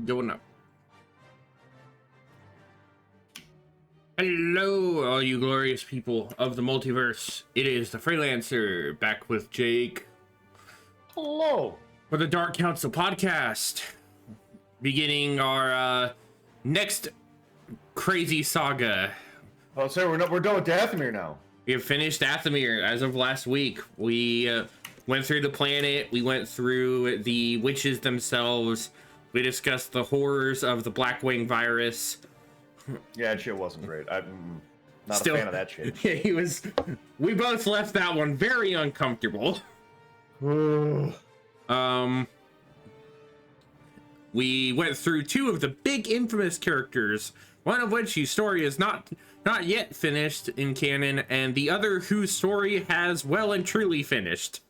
Going up. Hello, all you glorious people of the multiverse. It is the Freelancer, back with Jake. Hello. For the Dark Council podcast. Beginning our next crazy saga. Oh, so we're done with Dathomir now. We have finished Dathomir as of last week. We went through the planet. We went through the witches themselves. We discussed the horrors of the Blackwing virus. Yeah, that shit wasn't great. I'm not a fan of that shit. Yeah, he was. We both left that one very uncomfortable. We went through two of the big infamous characters, one of which whose story is not yet finished in canon, and the other whose story has well and truly finished.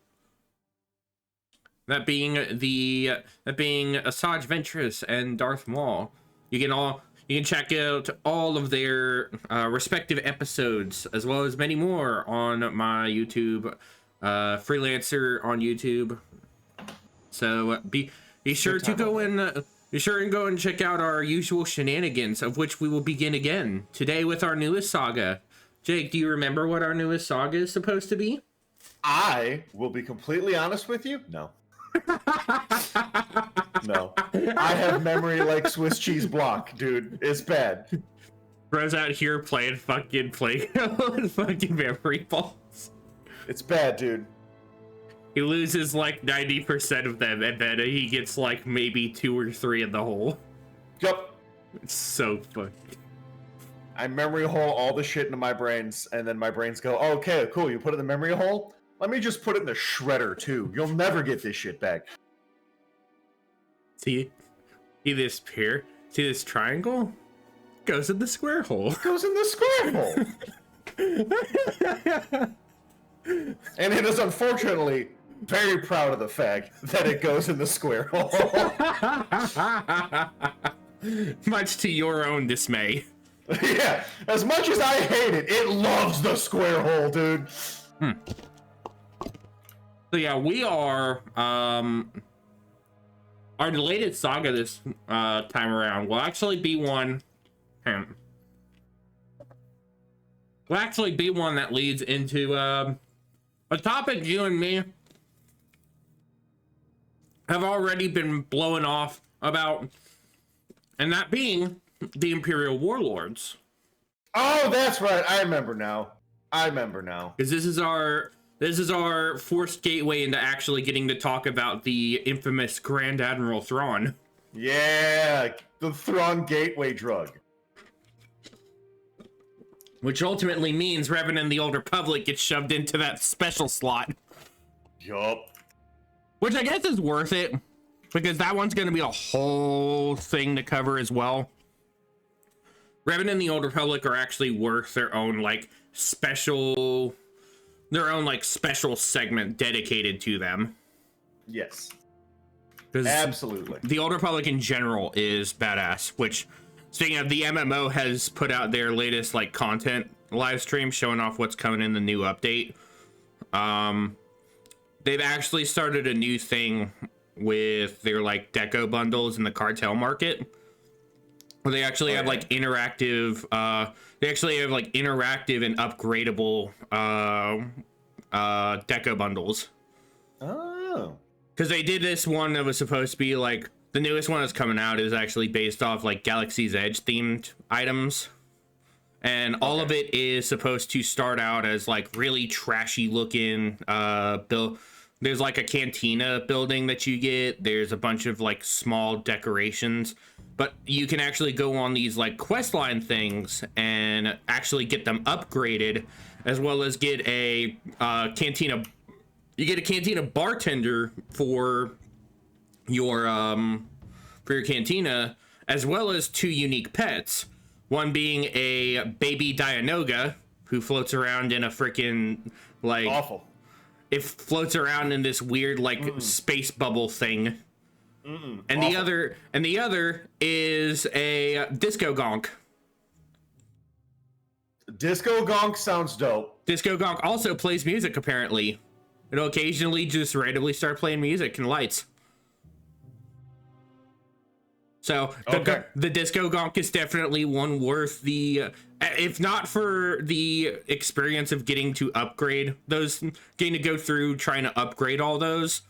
That being Asajj Ventress and Darth Maul. You can check out all of their respective episodes, as well as many more, on my YouTube, Freelancer on YouTube. So be sure to go and go and check out our usual shenanigans, of which we will begin again today with our newest saga. Jake, do you remember what our newest saga is supposed to be? I will be completely honest with you. No. No. I have memory like Swiss cheese block, dude. It's bad. Bro's out here playing fucking fucking memory balls. It's bad, dude. He loses like 90% of them, and then he gets like maybe 2 or 3 in the hole. Yup. It's so funny. I memory hole all the shit into my brains, and then my brains go, oh, okay, cool, you put it in the memory hole? Let me just put it in the shredder, too. You'll never get this shit back. See this pair? See this triangle? Goes in the square hole. Goes in the square hole. And it is unfortunately very proud of the fact that it goes in the square hole. Much to your own dismay. Yeah, as much as I hate it, it loves the square hole, dude. So yeah, we are our latest saga this time around will actually be one that leads into a topic you and me have already been blowing off about, and that being the Imperial Warlords. Oh, that's right. I remember now. Because this is our forced gateway into actually getting to talk about the infamous Grand Admiral Thrawn. Yeah, the Thrawn gateway drug. Which ultimately means Revenant the Old Republic gets shoved into that special slot. Yup. Which I guess is worth it, because that one's going to be a whole thing to cover as well. Revenant and the Old Republic are actually worth their own special segment dedicated to them. Yes. Absolutely. The Old Republic in general is badass, which, speaking of, the MMO has put out their latest content live stream showing off what's coming in the new update. They've actually started a new thing with their deco bundles in the cartel market, where they actually have interactive interactive and upgradable deco bundles. Oh. Because they did this one that was supposed to be the newest one that's coming out is actually based off Galaxy's Edge themed items. And all of it is supposed to start out as really trashy looking build. There's a cantina building that you get. There's a bunch of small decorations, but you can actually go on these quest line things and actually get them upgraded, as well as get a cantina. You get a cantina bartender for your cantina, as well as 2 unique pets. One being a baby Dianoga who floats around in a freaking awful. It floats around in this weird space bubble thing. And awful. the other is a Disco Gonk. Disco Gonk sounds dope. Disco Gonk also plays music, apparently. It'll occasionally just randomly start playing music and lights. So Okay. the Disco Gonk is definitely one worth the, if not for the experience of getting to upgrade those, getting to go through trying to upgrade all those.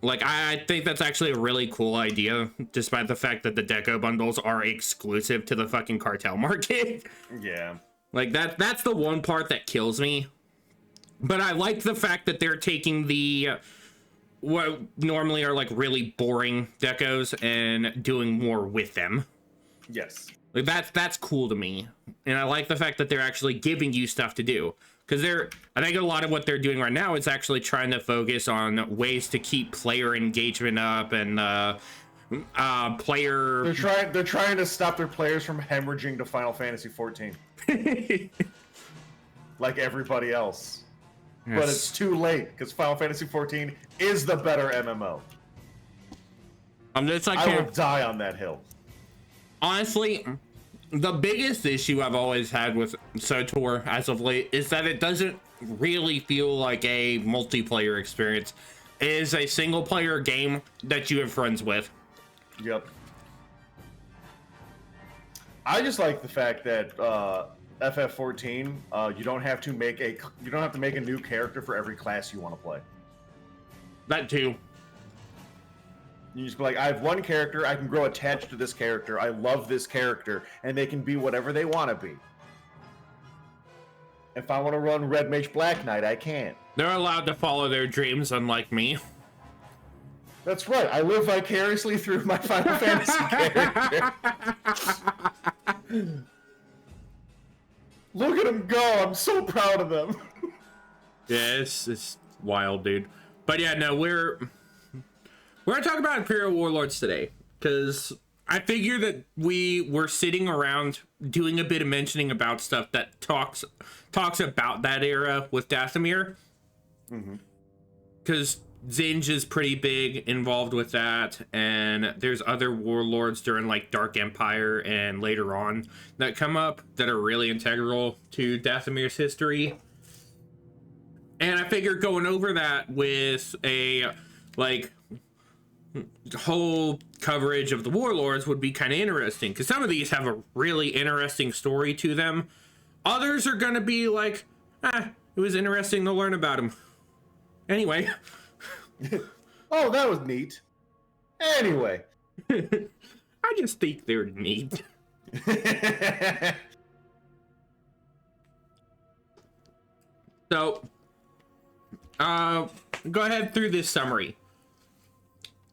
Like, I think that's actually a really cool idea, despite the fact that the Deco bundles are exclusive to the fucking cartel market. Yeah. Like, that's the one part that kills me. But I like the fact that they're taking the what normally are like really boring decos and doing more with them. Yes. Like that's cool to me. And I like the fact that they're actually giving you stuff to do. Because I think a lot of what they're doing right now is actually trying to focus on ways to keep player engagement up and player. They're trying to stop their players from hemorrhaging to Final Fantasy 14. Like everybody else. Yes. But it's too late because Final Fantasy 14 is the better MMO. It's like, I will die on that hill. Honestly, the biggest issue I've always had with SOTOR as of late is that it doesn't really feel like a multiplayer experience. It is a single player game that you have friends with. Yep. I just like the fact that FF14, you don't have to make a new character for every class you want to play. That too. You just be like, I have one character, I can grow attached to this character, I love this character, and they can be whatever they want to be. If I want to run Red Mage Black Knight, I can. They're allowed to follow their dreams, unlike me. That's right, I live vicariously through my Final Fantasy character. Look at them go, I'm so proud of them. Yeah, it's wild, dude. But yeah, no, we're gonna talk about Imperial Warlords today, because I figure that we were sitting around doing a bit of mentioning about stuff that talks about that era with Dathomir. Because Zinj is pretty big involved with that, and there's other warlords during like Dark Empire and later on that come up that are really integral to Dathomir's history. And I figured going over that with a like whole coverage of the warlords would be kind of interesting, because some of these have a really interesting story to them. Others are gonna be like, it was interesting to learn about them. Anyway. Oh, that was neat. Anyway. I just think they're neat. So, go ahead through this summary.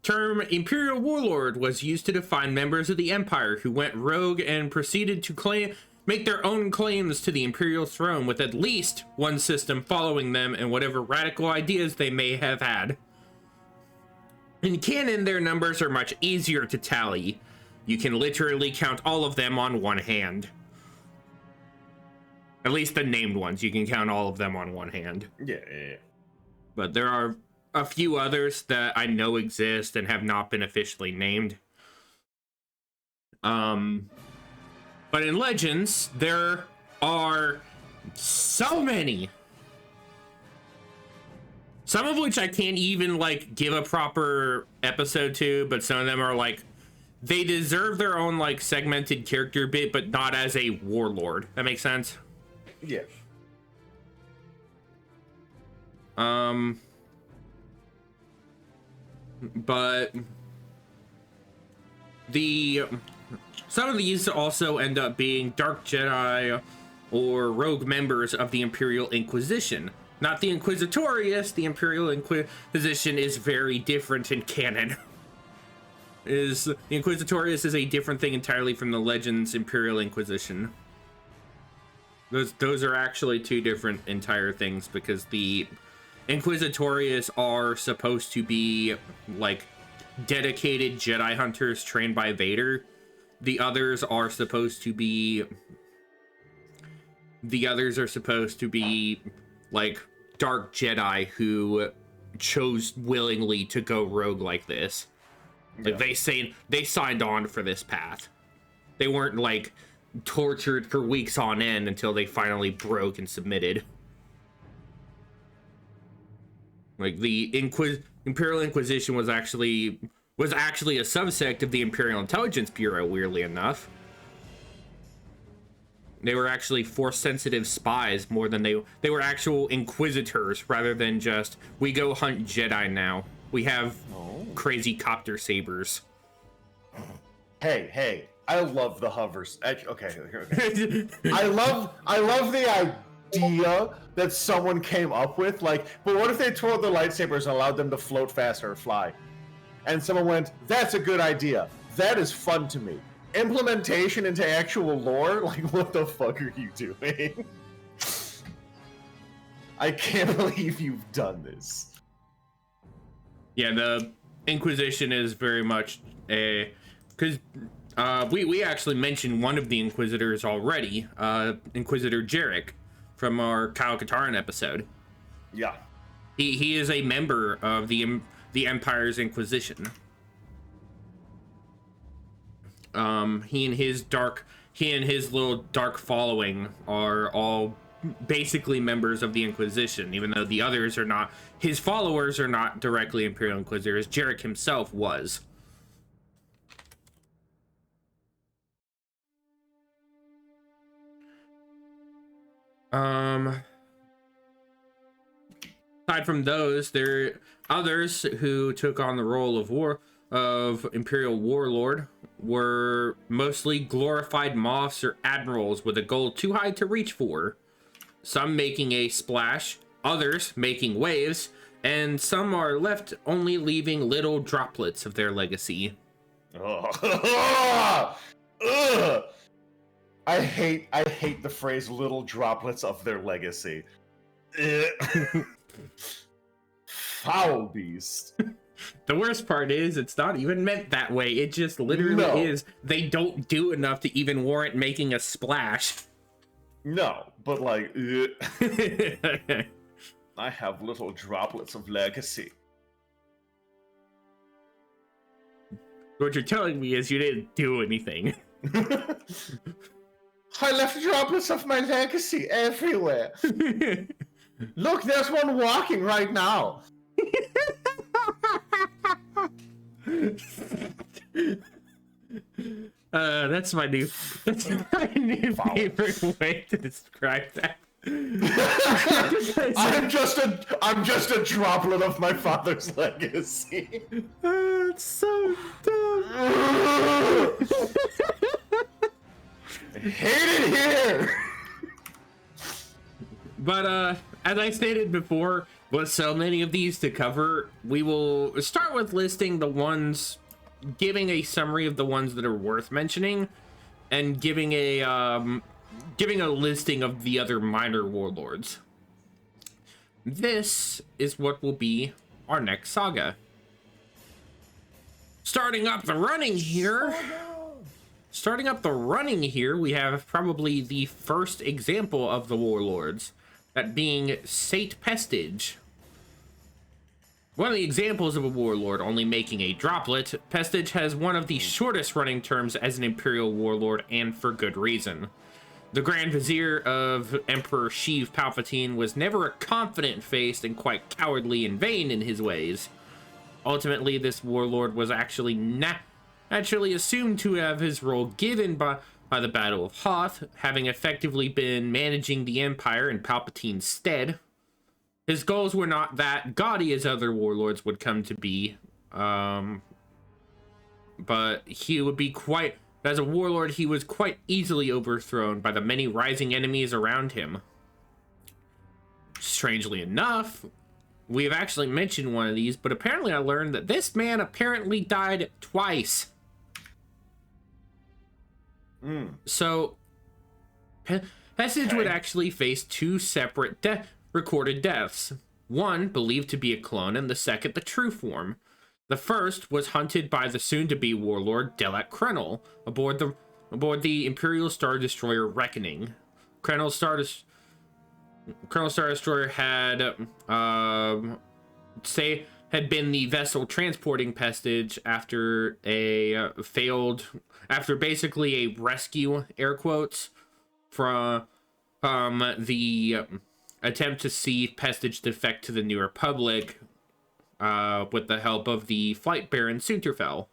Term Imperial Warlord was used to define members of the Empire who went rogue and proceeded to make their own claims to the Imperial throne, with at least one system following them and whatever radical ideas they may have had. In canon, their numbers are much easier to tally. You can literally count all of them on one hand. At least the named ones, you can count all of them on one hand. Yeah. But there are a few others that I know exist and have not been officially named. But in Legends, there are so many. Some of which I can't even like give a proper episode to, but some of them are like, they deserve their own like segmented character bit, but not as a warlord. That makes sense? Yeah. But some of these also end up being Dark Jedi or rogue members of the Imperial Inquisition. Not the Inquisitorius. The Imperial Inquisition is very different in canon. The Inquisitorius is a different thing entirely from the Legends Imperial Inquisition. Those are actually two different entire things, because the Inquisitorius are supposed to be like dedicated Jedi hunters trained by Vader. The others are supposed to be like dark Jedi who chose willingly to go rogue like this. Like they signed on for this path. They weren't like tortured for weeks on end until they finally broke and submitted. Like the Imperial Inquisition was was actually a subsect of the Imperial Intelligence Bureau, weirdly enough. They were actually Force-sensitive spies more than they were actual inquisitors rather than just, we go hunt Jedi now. We have crazy copter sabers. Hey, I love the hovers. Okay. I love the idea that someone came up with. Like, but what if they twirled their lightsabers and allowed them to float faster or fly? And someone went, that's a good idea. That is fun to me. Implementation into actual lore? Like, what the fuck are you doing? I can't believe you've done this. Yeah, the Inquisition is very much a... Because we actually mentioned one of the Inquisitors already, Inquisitor Jarek, from our Kyle Katarn episode. Yeah. He is a member of the Empire's Inquisition. He and his little dark following are all basically members of the Inquisition, even though the others are not. His followers are not directly Imperial Inquisitors. Jarek himself was. Aside from those, there are others who took on the role of Imperial Warlord were mostly glorified moffs or admirals with a goal too high to reach for. Some making a splash, others making waves, and some are left only leaving little droplets of their legacy. Ugh. I hate the phrase little droplets of their legacy. Foul beast. The worst part is it's not even meant that way. It just literally is. They don't do enough to even warrant making a splash. No, but like, I have little droplets of legacy. What you're telling me is you didn't do anything. I left droplets of my legacy everywhere. Look, there's one walking right now. That's my new favorite way to describe that. I'm just a droplet of my father's legacy. It's so dumb. I hate it here. But as I stated before, with so many of these to cover, we will start with listing the ones, giving a summary of the ones that are worth mentioning, and giving a listing of the other minor warlords. This is what will be our next saga. Starting up the running here, we have probably the first example of the warlords, that being Sate Pestage. One of the examples of a warlord only making a droplet, Pestage has one of the shortest running terms as an Imperial warlord, and for good reason. The Grand Vizier of Emperor Sheev Palpatine was never a confident-faced and quite cowardly and vain in his ways. Ultimately, this warlord was actually naturally assumed to have his role given by the Battle of Hoth, having effectively been managing the Empire in Palpatine's stead. His goals were not that gaudy as other warlords would come to be, but he would be quite... As a warlord, he was quite easily overthrown by the many rising enemies around him. Strangely enough, we have actually mentioned one of these, but apparently I learned that this man apparently died twice. So, Pestage would actually face two separate recorded deaths. One believed to be a clone, and the second the true form. The first was hunted by the soon-to-be warlord Delak Krenel aboard the Imperial Star Destroyer Reckoning. Krenel's Star Destroyer had had been the vessel transporting Pestage after basically a rescue, air quotes, from the attempt to see Pestage defect to the New Republic with the help of the flight baron Sunterfell.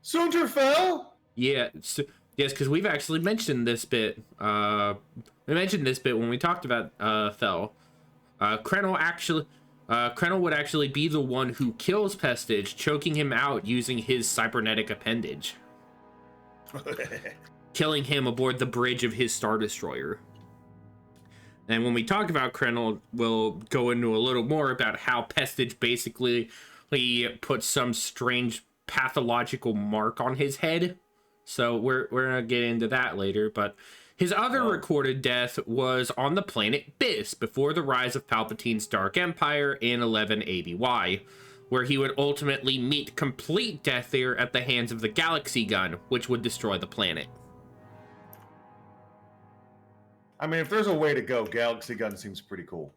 Sunterfell? Yeah, yes, because we've actually mentioned this bit. We mentioned this bit when we talked about Fell. Krenel would actually be the one who kills Pestage, choking him out using his cybernetic appendage, killing him aboard the bridge of his Star Destroyer. And when we talk about Krenel, we'll go into a little more about how Pestage basically put some strange pathological mark on his head. So we're gonna get into that later, but his other recorded death was on the planet Biss before the rise of Palpatine's Dark Empire in 11 ABY, where he would ultimately meet complete death there at the hands of the Galaxy Gun, which would destroy the planet. I mean, if there's a way to go, Galaxy Gun seems pretty cool.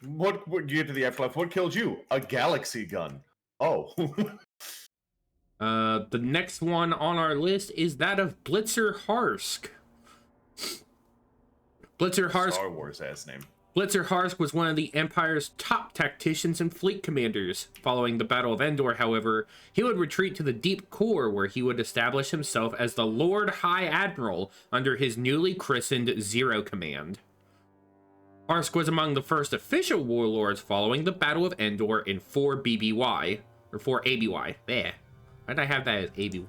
What you get to the afterlife? What killed you? A Galaxy Gun. Oh. The next one on our list is that of Blitzer Harsk. Star Wars ass name. Blitzer Harsk was one of the Empire's top tacticians and fleet commanders. Following the Battle of Endor, however, he would retreat to the Deep Core, where he would establish himself as the Lord High Admiral under his newly christened Zero Command. Harsk was among the first official warlords following the Battle of Endor in 4 BBY, or 4 ABY. There. Why'd I have that as ABY?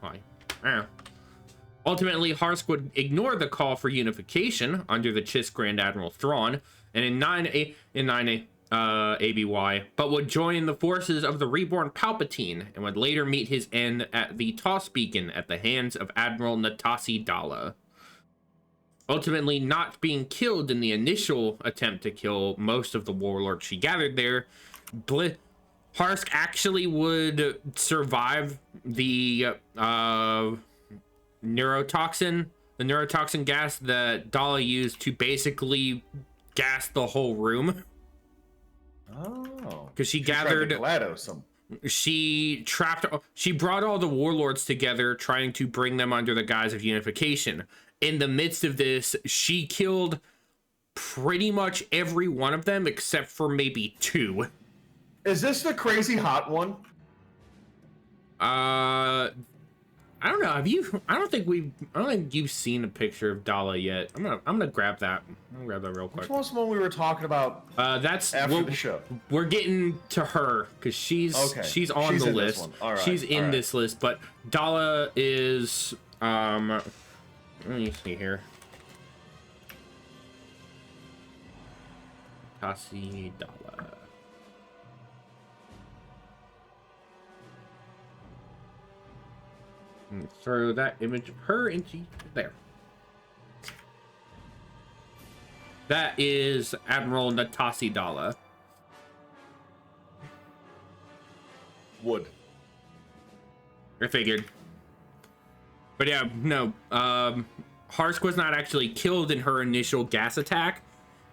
Ultimately, Harsk would ignore the call for unification under the Chiss Grand Admiral Thrawn, and in 9 ABY, but would join the forces of the reborn Palpatine, and would later meet his end at the Toss Beacon at the hands of Admiral Natasi Dalla. Ultimately not being killed in the initial attempt to kill most of the warlords she gathered there, Harsk actually would survive the neurotoxin gas that Dalla used to basically gas the whole room. Oh. Because she gathered GLaDOS she brought all the warlords together, trying to bring them under the guise of unification. In the midst of this, she killed pretty much every one of them except for maybe 2. Is this the crazy hot one? I don't know. I don't think you've seen a picture of Dalla yet. I'm gonna grab that. I'm gonna grab that real quick. Which one's the one we were talking about? That's after the show. We're getting to her because she's on the list. Right, she's in this list, but Dalla is let me see here. Natasi Dalla. Throw that image of her into there. That is Admiral Natasi Dalla. Wood. I figured. But yeah, no. Harsk was not actually killed in her initial gas attack.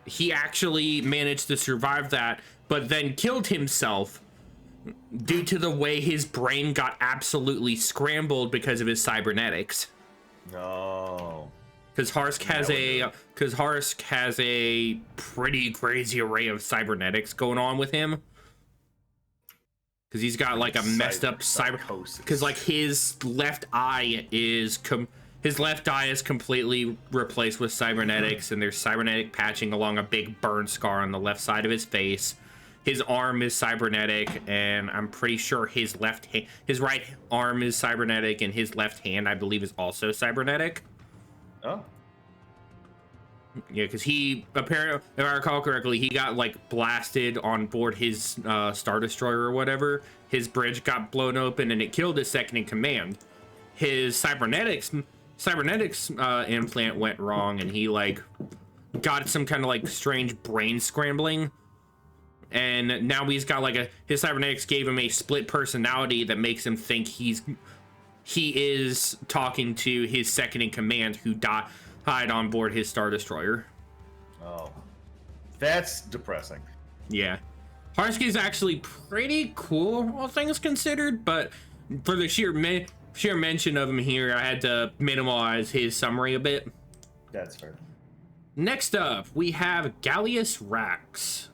He actually managed to survive that, but then killed himself due to the way his brain got absolutely scrambled because of his cybernetics. No. Because Harsk has a pretty crazy array of cybernetics going on with him. Because he's got like a messed up psychosis. Because like his left eye is completely replaced with cybernetics, and there's cybernetic patching along a big burn scar on the left side of his face. His arm is cybernetic, and I'm pretty sure his right arm is cybernetic, and his left hand, I believe, is also cybernetic. Oh. Yeah, because he apparently, if I recall correctly, he got like blasted on board his Star Destroyer or whatever. His bridge got blown open, and it killed his second in command. His cybernetics implant went wrong, and he like got some kind of like strange brain scrambling. And now he's got like his cybernetics gave him a split personality that makes him think he is talking to his second in command who died on board his Star Destroyer. Oh, that's depressing. Yeah, Harsk is actually pretty cool, all things considered, but for the sheer mention of him here, I had to minimize his summary a bit. That's fair. Next up, we have Gallius Rax.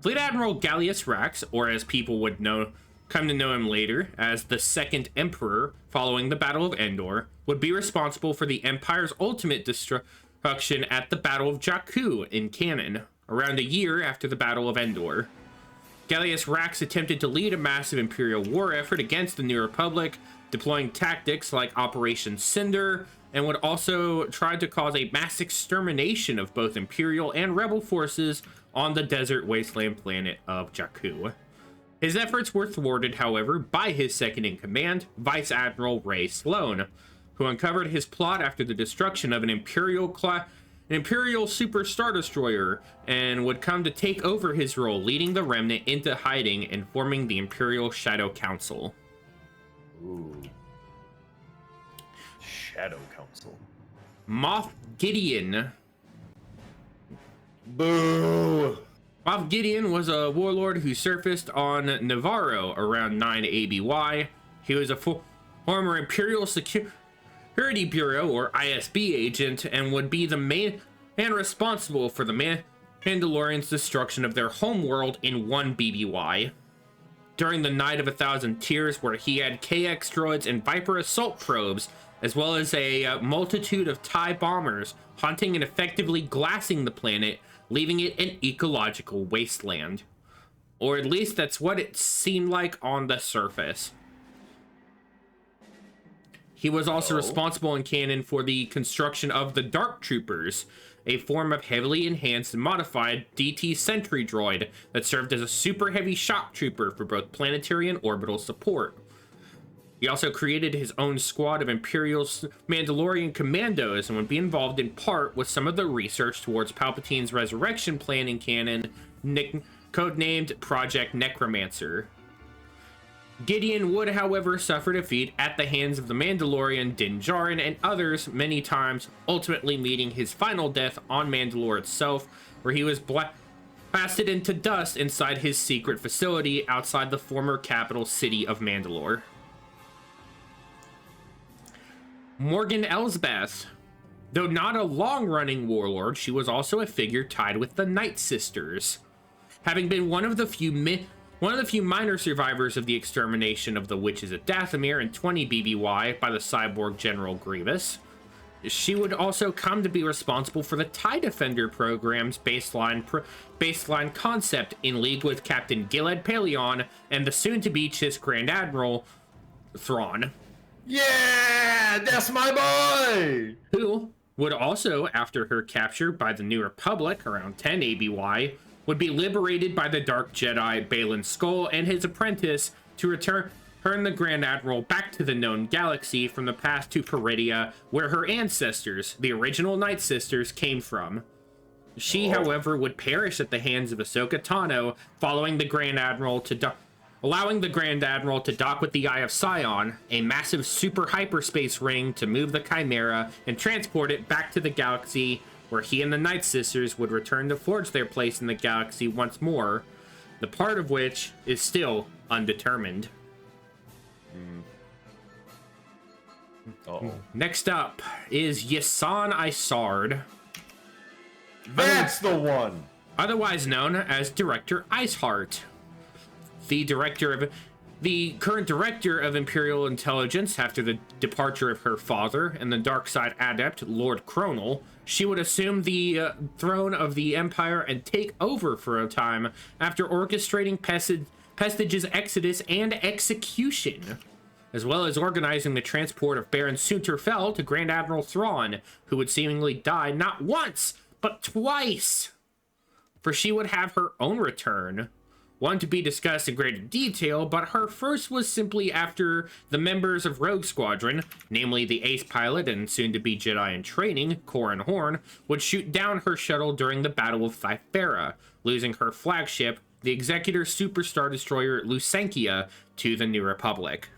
Fleet Admiral Gallius Rax, or as people would come to know him later as the Second Emperor following the Battle of Endor, would be responsible for the Empire's ultimate destruction at the Battle of Jakku in canon, around a year after the Battle of Endor. Gallius Rax attempted to lead a massive Imperial war effort against the New Republic, deploying tactics like Operation Cinder, and would also try to cause a mass extermination of both Imperial and Rebel forces on the desert wasteland planet of Jakku. His efforts were thwarted, however, by his second-in-command, Vice Admiral Ray Sloan, who uncovered his plot after the destruction of an Imperial Super Star Destroyer, and would come to take over his role, leading the Remnant into hiding and forming the Imperial Shadow Council. Ooh. Shadow Council. Moff Gideon. Boo! Moff Gideon was a warlord who surfaced on Navarro around 9 ABY. He was a former Imperial Security Bureau, or ISB agent, and would be the main man responsible for the Mandalorians' destruction of their homeworld in 1 BBY. During the Night of a Thousand Tears, where he had KX droids and Viper assault probes, as well as a multitude of TIE bombers hunting and effectively glassing the planet, leaving it an ecological wasteland. Or at least that's what it seemed like on the surface. He was also responsible in canon for the construction of the Dark Troopers, a form of heavily enhanced and modified DT Sentry droid that served as a super heavy shock trooper for both planetary and orbital support. He also created his own squad of Imperial Mandalorian commandos and would be involved in part with some of the research towards Palpatine's resurrection plan in canon, codenamed Project Necromancer. Gideon would, however, suffer defeat at the hands of the Mandalorian Din Djarin and others many times, ultimately meeting his final death on Mandalore itself, where he was blasted into dust inside his secret facility outside the former capital city of Mandalore. Morgan Elsbeth. Though not a long-running warlord, she was also a figure tied with the Night Sisters, having been one of the few minor survivors of the extermination of the witches at Dathomir in 20 BBY by the cyborg General Grievous. She would also come to be responsible for the TIE Defender program's baseline concept in league with Captain Gilad Paleon and the soon-to-be Chiss Grand Admiral Thrawn. Yeah, that's my boy! Who would also, after her capture by the New Republic around 10 ABY, would be liberated by the Dark Jedi Baylan Skoll and his apprentice to return the Grand Admiral back to the known galaxy from the past to Peridia, where her ancestors, the original Night Sisters, came from. She, however, would perish at the hands of Ahsoka Tano, allowing the Grand Admiral to dock with the Eye of Sion, a massive super hyperspace ring to move the Chimera and transport it back to the galaxy, where he and the Night Sisters would return to forge their place in the galaxy once more, the part of which is still undetermined. Next up is Yasan Isard. That's the one! Otherwise known as Director Iceheart. The current director of Imperial Intelligence after the departure of her father and the dark side adept, Lord Cronal. She would assume the throne of the Empire and take over for a time after orchestrating Pestige's exodus and execution, as well as organizing the transport of Baron Sunterfell to Grand Admiral Thrawn, who would seemingly die not once, but twice. For she would have her own return, one to be discussed in greater detail, but her first was simply after the members of Rogue Squadron, namely the ace pilot and soon-to-be Jedi in training, Corran Horn, would shoot down her shuttle during the Battle of Thifera, losing her flagship, the Executor Super Star Destroyer Lusankia, to the New Republic.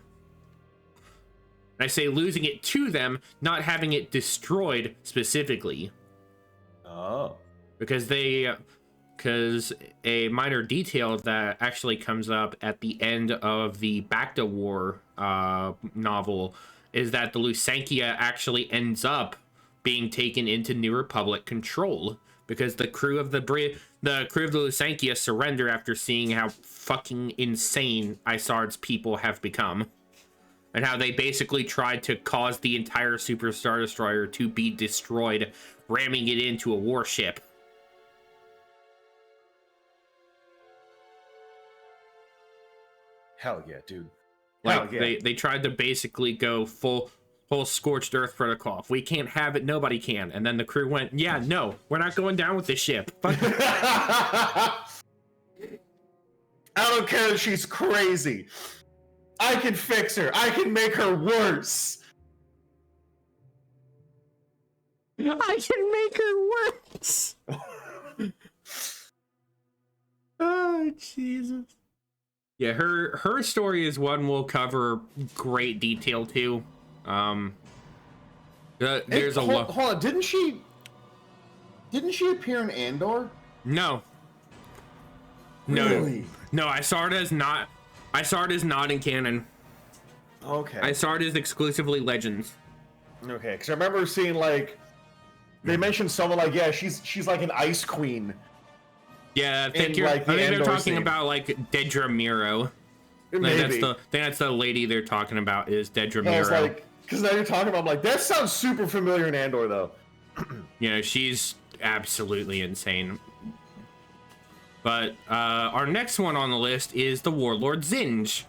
And I say losing it to them, not having it destroyed specifically. Oh. Because a minor detail that actually comes up at the end of the Bacta War novel is that the Lusankia actually ends up being taken into New Republic control because the crew of the Lusankya surrender after seeing how fucking insane Isard's people have become, and how they basically tried to cause the entire Super Star Destroyer to be destroyed, ramming it into a warship. Hell yeah, dude. Like, yeah. they tried to basically go full scorched earth protocol. If we can't have it, nobody can. And then the crew went, yeah, no, we're not going down with this ship. I don't care if she's crazy. I can fix her. I can make her worse. I can make her worse. Oh, Jesus. Yeah, her story is one we'll cover great detail too. There's a lot. Hold on, didn't she appear in Andor? No. Really? No, I saw it as not in canon. Okay. I saw it as exclusively Legends. Okay, because I remember seeing like they mentioned someone like, yeah, she's like an ice queen. Yeah, I think like, they're talking about like Dedra Miro. Maybe. That's the lady they're talking about is Dedra Miro. I was like, because now you're talking about, I'm like, that sounds super familiar in Andor though. Yeah, she's absolutely insane. But our next one on the list is the Warlord Zinj,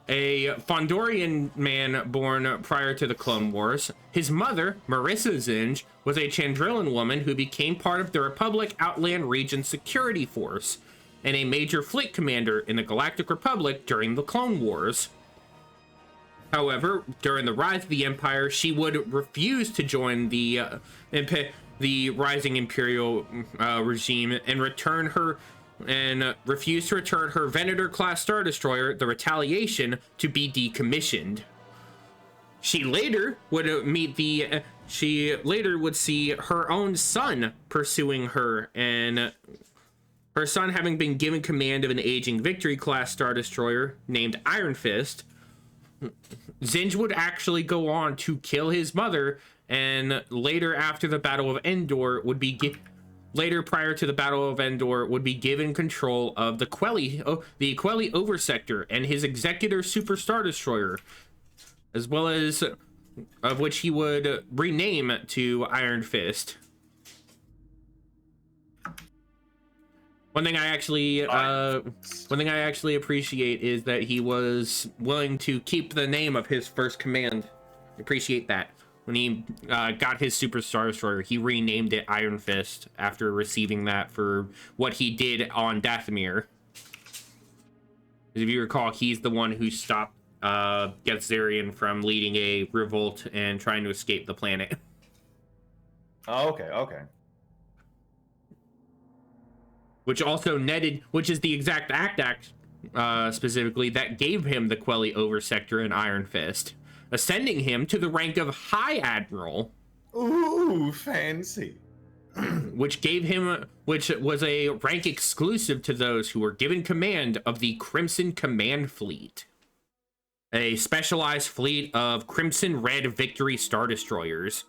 a Fondorian man born prior to the Clone Wars. His mother, Marissa Zinj, was a Chandrilan woman who became part of the Republic Outland Region Security Force and a major fleet commander in the Galactic Republic during the Clone Wars. However, during the rise of the Empire, she would refuse to join the rising Imperial regime and refused to return her Venator-class Star Destroyer, the Retaliation, to be decommissioned. She later would see her own son pursuing her, and her son having been given command of an aging Victory-class Star Destroyer named Iron Fist. Zinj would actually go on to kill his mother, and later after the Battle of Endor prior to the Battle of Endor, would be given control of the Quelly Oversector and his Executor Super Star Destroyer, as well as of which he would rename to Iron Fist. One thing I actually appreciate is that he was willing to keep the name of his first command. I appreciate that. When he got his Super Star Destroyer, he renamed it Iron Fist after receiving that for what he did on Dathomir. If you recall, he's the one who stopped Gethzerian from leading a revolt and trying to escape the planet. Oh, okay. Which is the exact act specifically that gave him the Quelly Oversector and Iron Fist, ascending him to the rank of High Admiral. Ooh, fancy. Which was a rank exclusive to those who were given command of the Crimson Command Fleet, a specialized fleet of Crimson Red Victory Star Destroyers.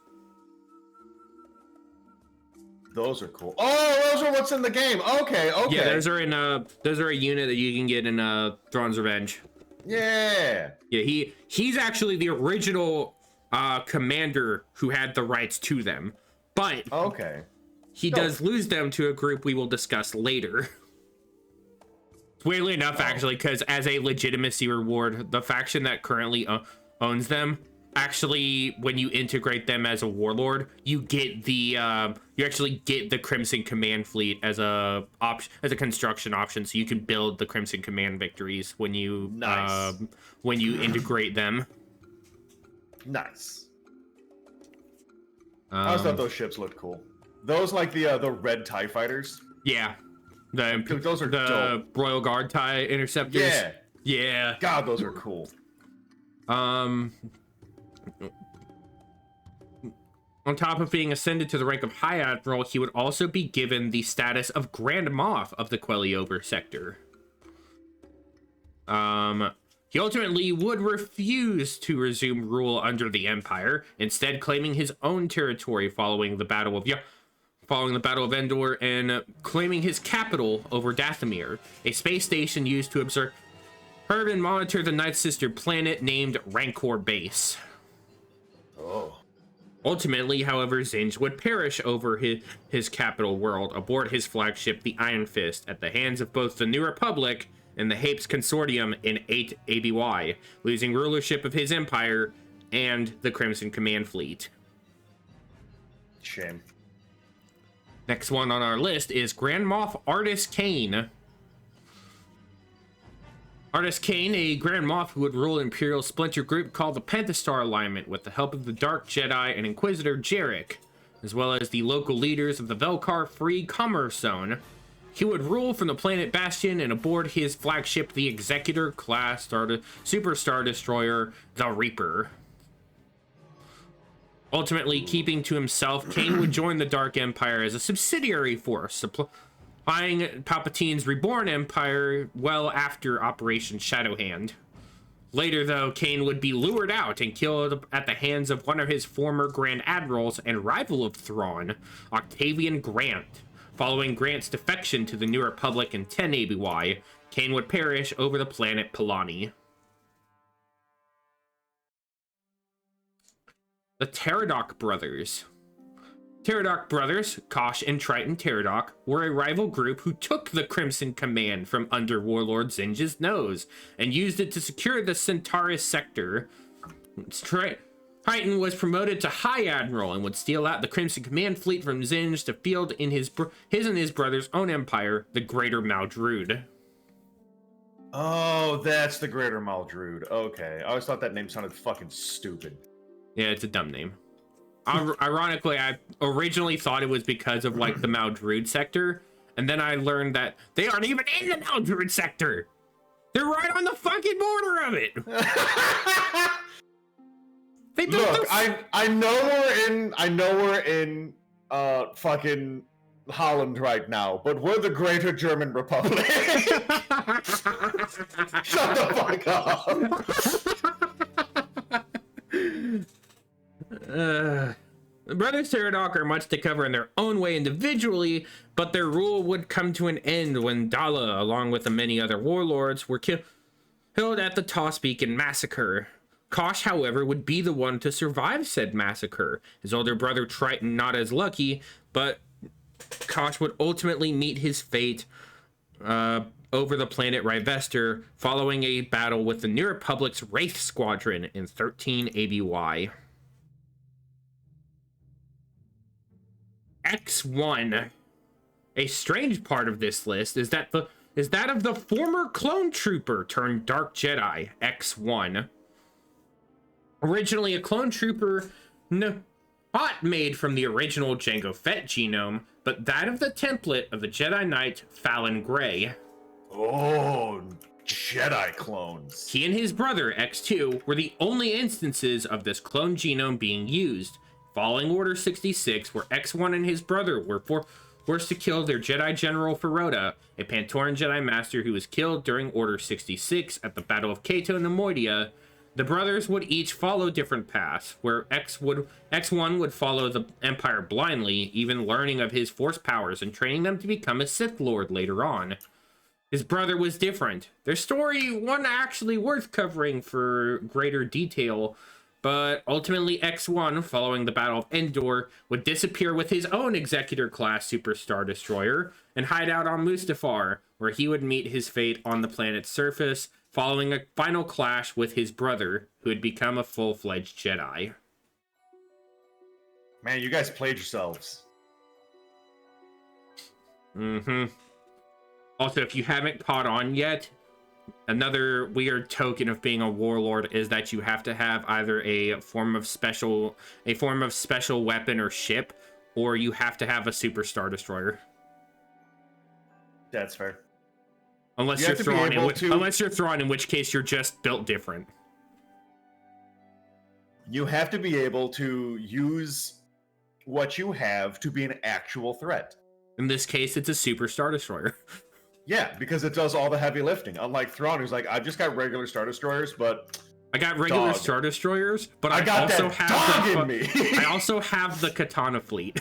Those are cool. Oh, those are what's in the game. Okay. Yeah, those are a unit that you can get in Thrawn's Revenge. Yeah. Yeah, he's actually the original commander who had the rights to them. But he does lose them to a group we will discuss later. Weirdly enough, actually, because as a legitimacy reward, the faction that currently owns them, actually, when you integrate them as a warlord, you get the you actually get the Crimson Command Fleet as a construction option, so you can build the Crimson Command victories when you integrate them. Nice. I always thought those ships looked cool. Those like the red TIE fighters. Yeah. Those are the dope. Royal Guard TIE interceptors. Yeah. God, those are cool. On top of being ascended to the rank of High Admiral, he would also be given the status of Grand Moff of the Quelly Oversector. He ultimately would refuse to resume rule under the Empire, instead claiming his own territory following the Battle of following the Battle of Endor and claiming his capital over Dathomir, a space station used to observe and monitor the Ninth Sister planet named Rancor Base. Oh. Ultimately, however, Zinj would perish over his capital world aboard his flagship, the Iron Fist, at the hands of both the New Republic and the Hapes Consortium in 8 ABY, losing rulership of his empire and the Crimson Command Fleet. Shame. Next one on our list is Grand Moff Artus Kane. Artus Kane, a Grand Moff who would rule an Imperial splinter group called the Pentastar Alignment with the help of the Dark Jedi and Inquisitor Jarek, as well as the local leaders of the Velkar Free Commerce Zone. He would rule from the planet Bastion and aboard his flagship, the Executor-class Super Star Destroyer, the Reaper. Ultimately, keeping to himself, Kane would join the Dark Empire as a subsidiary force, supplying Palpatine's reborn empire well after Operation Shadowhand. Later, though, Kane would be lured out and killed at the hands of one of his former Grand Admirals and rival of Thrawn, Octavian Grant. Following Grant's defection to the New Republic in 10 ABY, Kane would perish over the planet Polani. The Teradok brothers. Teradok brothers, Kosh and Triton Teradok, were a rival group who took the Crimson Command from under Warlord Zinj's nose and used it to secure the Centaurus sector. Triton was promoted to High Admiral and would steal out the Crimson Command fleet from Zinj to field in his and his brother's own empire, the Greater Maldrude. Oh, that's the Greater Maldrude. Okay. I always thought that name sounded fucking stupid. Yeah, it's a dumb name. Ironically, I originally thought it was because of like the Maldrude sector, and then I learned that they aren't even in the Maldrude sector. They're right on the fucking border of it. Look, I know we're in fucking Holland right now, but we're the Greater German Republic. Shut the fuck up. The brothers Teradok are much to cover in their own way individually, but their rule would come to an end when Dala, along with the many other warlords, were killed at the Tossbeacon massacre. Kosh, however, would be the one to survive said massacre. His older brother Triton not as lucky, but Kosh would ultimately meet his fate over the planet Rivester following a battle with the New Republic's Wraith Squadron in 13 ABY. X1. A strange part of this list is that of the former clone trooper turned Dark Jedi, X1. Originally a clone trooper not made from the original Jango Fett genome, but that of the template of the Jedi Knight Fallon Gray. Oh, Jedi clones. He and his brother, X2, were the only instances of this clone genome being used. Following Order 66, where X1 and his brother were forced to kill their Jedi General Feroda, a Pantoran Jedi Master who was killed during Order 66 at the Battle of Cato Nemoidia, the brothers would each follow different paths, where X1 would follow the Empire blindly, even learning of his Force powers and training them to become a Sith Lord later on. His brother was different. Their story wasn't actually worth covering for greater detail, but ultimately X1, following the Battle of Endor, would disappear with his own Executor-class Super Star Destroyer and hide out on Mustafar, where he would meet his fate on the planet's surface, following a final clash with his brother, who had become a full-fledged Jedi. Man, you guys played yourselves. Also, if you haven't caught on yet, another weird token of being a warlord is that you have to have either a form of special weapon or ship, or you have to have a Super Star Destroyer. That's fair. Unless you're Thrawn, in which case you're just built different. You have to be able to use what you have to be an actual threat. In this case, it's a Super Star Destroyer. Yeah, because it does all the heavy lifting. Unlike Thrawn, who's like, I've just got regular Star Destroyers, but I got regular Star Destroyers, but I also have the Katana fleet.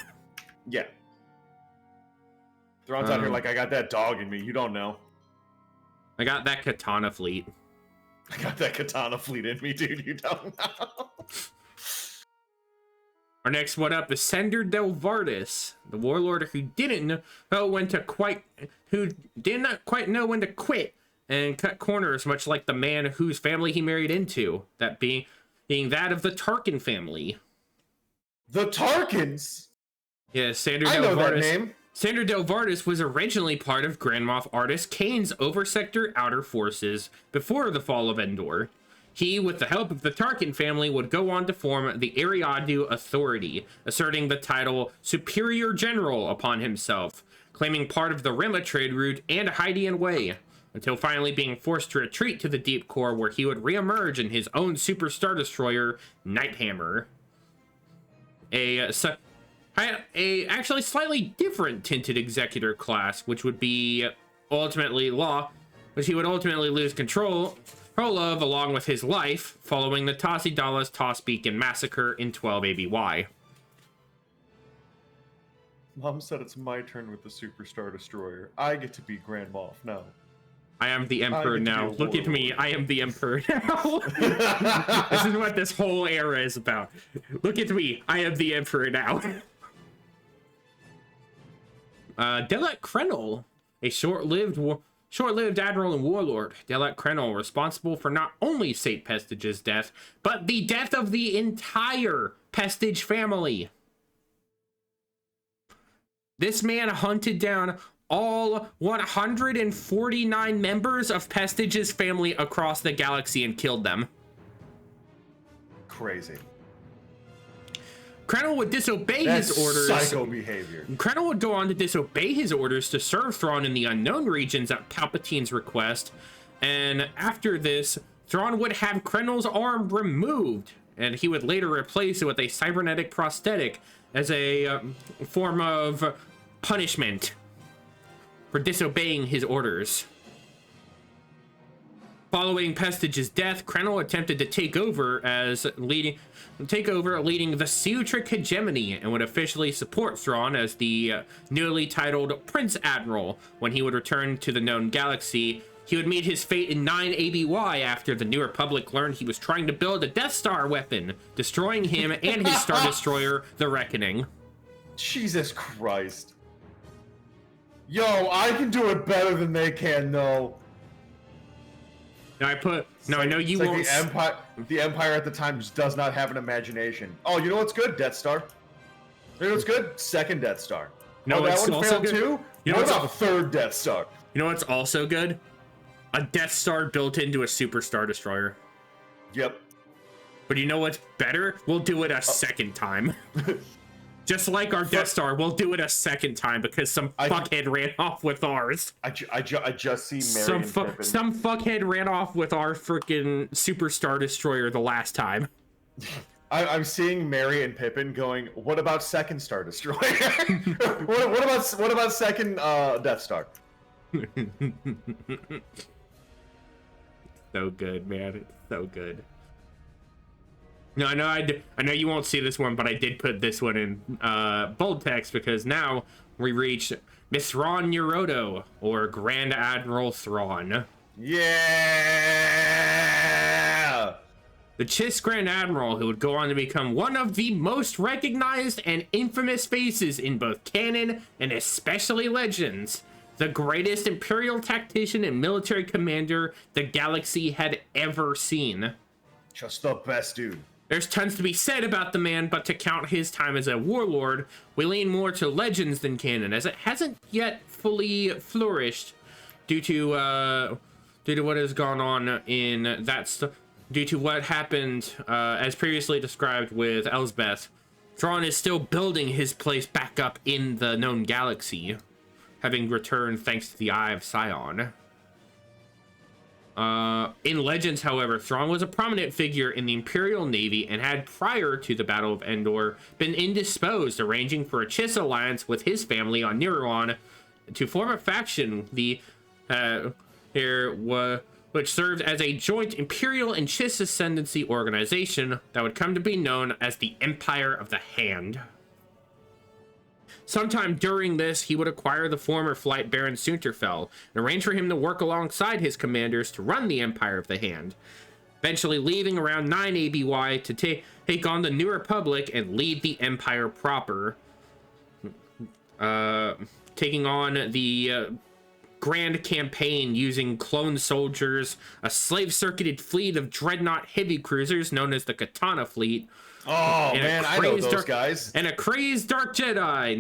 Yeah. Thrawn's out here like, I got that dog in me. You don't know. I got that katana fleet. I got that katana fleet in me, dude. You don't know. Our next one up is Sender Del Vardis, the warlord who did not quite know when to quit and cut corners, much like the man whose family he married into, that being that of the Tarkin family. The Tarkins? Yeah, Sender I Del know that Vardis. name. Sender Del Vardis was originally part of Grand Moff Ardis Kane's Oversector Outer Forces before the fall of Endor. He, with the help of the Tarkin family, would go on to form the Ariadu Authority, asserting the title Superior General upon himself, claiming part of the Rima trade route and Hydian Way, until finally being forced to retreat to the Deep Core, where he would reemerge in his own Super Star Destroyer, Nighthammer. A actually slightly different tinted Executor class, which would be ultimately which he would ultimately lose control of, along with his life, following the Tassidalas Toss Beacon massacre in 12 ABY. Mom said it's my turn with the Super Star Destroyer. I get to be Grand Moff now. I am the Emperor now. Look at me. I am the Emperor now. This is what this whole era is about. Look at me. I am the Emperor now. Delet Krenel, a short-lived admiral and warlord. Delet Krenel, responsible for not only Sate Pestige's death, but the death of the entire Pestige family. This man hunted down all 149 members of Pestige's family across the galaxy and killed them. Crazy. Krenel would disobey his orders. Psycho behavior. Krenel would go on to disobey his orders to serve Thrawn in the unknown regions at Palpatine's request, and after this, Thrawn would have Krenel's arm removed, and he would later replace it with a cybernetic prosthetic as a form of punishment for disobeying his orders. Following Pestige's death, Krenel attempted to take over leading the Seotric hegemony and would officially support Thrawn as the newly titled Prince Admiral. When he would return to the known galaxy, he would meet his fate in 9 ABY after the New Republic learned he was trying to build a Death Star weapon, destroying him and his Star Destroyer, the Reckoning. Jesus Christ. Yo, I can do it better than they can, though. Now I know you won't. The Empire at the time just does not have an imagination. Oh, you know what's good? Death Star. You know what's good? Second Death Star. No, that it's one also failed good. too? You know what what's about third Death Star? You know what's also good? A Death Star built into a Super Star Destroyer. Yep. But you know what's better? We'll do it a second time. Just like our Death Star, we'll do it a second time because some fuckhead ran off with ours. I just see Mary and Pippin. Some fuckhead ran off with our freaking Super Star Destroyer the last time. I'm seeing Mary and Pippin going, what about second Star Destroyer? what about second Death Star? So good, man. It's so good. No, I know you won't see this one, but I did put this one in bold text because now we reach Miss Thrawn Neurodo, or Grand Admiral Thrawn. Yeah! The Chiss Grand Admiral, who would go on to become one of the most recognized and infamous faces in both canon and especially Legends. The greatest Imperial tactician and military commander the galaxy had ever seen. Just the best dude. There's tons to be said about the man, but to count his time as a warlord, we lean more to Legends than canon, as it hasn't yet fully flourished due to what has gone on in due to what happened as previously described with Elsbeth. Thrawn is still building his place back up in the known galaxy, having returned thanks to the Eye of Sion. In Legends, however, Thrawn was a prominent figure in the Imperial Navy and had, prior to the Battle of Endor, been indisposed, arranging for a Chiss alliance with his family on Nirawan to form a faction, which served as a joint Imperial and Chiss ascendancy organization that would come to be known as the Empire of the Hand. Sometime during this, he would acquire the former Flight Baron Sunterfell and arrange for him to work alongside his commanders to run the Empire of the Hand, eventually leaving around 9 ABY to take on the New Republic and lead the Empire proper, taking on the grand campaign using clone soldiers, a slave-circuited fleet of dreadnought heavy cruisers known as the Katana Fleet. Oh man, I know those guys. And a crazed dark Jedi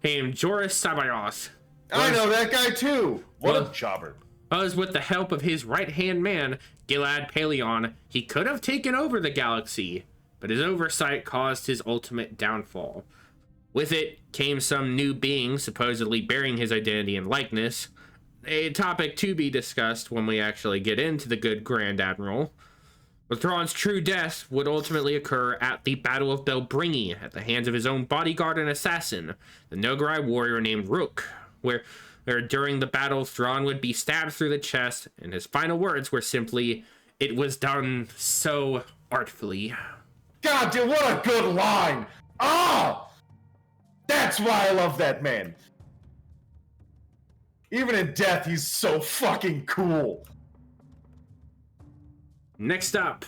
named Joris Sabayos. I know that guy too. What a jobber. As with the help of his right-hand man, Gilad Paleon, he could have taken over the galaxy, but his oversight caused his ultimate downfall. With it came some new beings supposedly bearing his identity and likeness, a topic to be discussed when we actually get into the good Grand Admiral. But Thrawn's true death would ultimately occur at the Battle of Belbringi at the hands of his own bodyguard and assassin, the Nogarai warrior named Rook, where during the battle Thrawn would be stabbed through the chest, and his final words were simply, "It was done so artfully." God, dude, what a good line! Ah! That's why I love that man. Even in death, he's so fucking cool. Next up,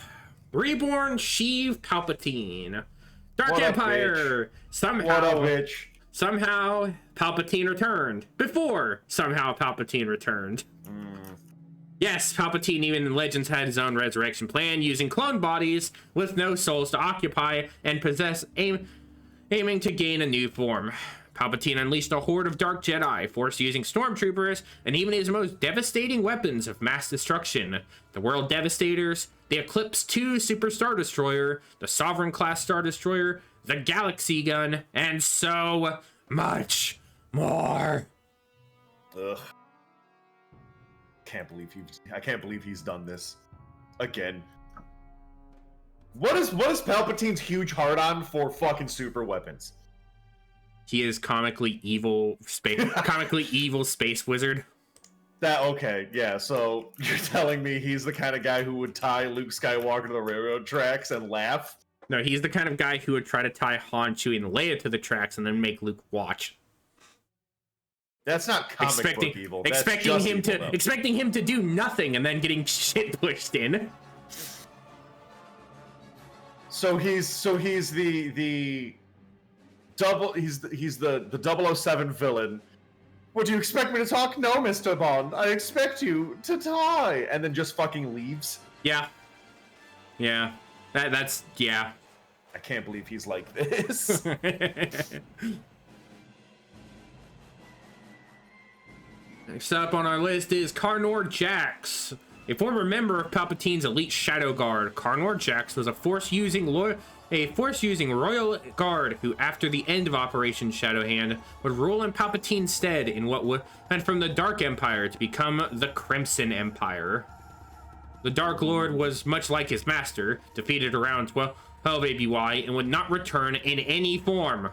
Reborn Sheev Palpatine. Dark What a Empire! What a bitch. Somehow, Palpatine returned. Before, somehow, Palpatine returned. Yes, Palpatine, even in Legends, had his own resurrection plan, using clone bodies with no souls to occupy and possess, aiming to gain a new form. Palpatine unleashed a horde of Dark Jedi, force using stormtroopers, and even his most devastating weapons of mass destruction. The World Devastators, the Eclipse II Super Star Destroyer, the Sovereign Class Star Destroyer, the Galaxy Gun, and so much more. Ugh. I can't believe he's done this again. What is Palpatine's huge hard on for fucking super weapons? He is comically evil space wizard. That okay, yeah. So you're telling me he's the kind of guy who would tie Luke Skywalker to the railroad tracks and laugh? No, he's the kind of guy who would try to tie Han, Chewie, and Leia to the tracks and then make Luke watch. That's not comic book evil. That's expecting him to do nothing and then getting shit pushed in. So he's the double. He's the 007 villain. What, do you expect me to talk? No, Mr. Bond. I expect you to die, and then just fucking leaves. Yeah. That's yeah. I can't believe he's like this. Next up on our list is Carnor Jax. A former member of Palpatine's elite Shadow Guard, Carnor Jax was a force-using royal guard who, after the end of Operation Shadowhand, would rule in Palpatine's stead in what went from the Dark Empire to become the Crimson Empire. The Dark Lord was much like his master, defeated around 12 ABY, and would not return in any form.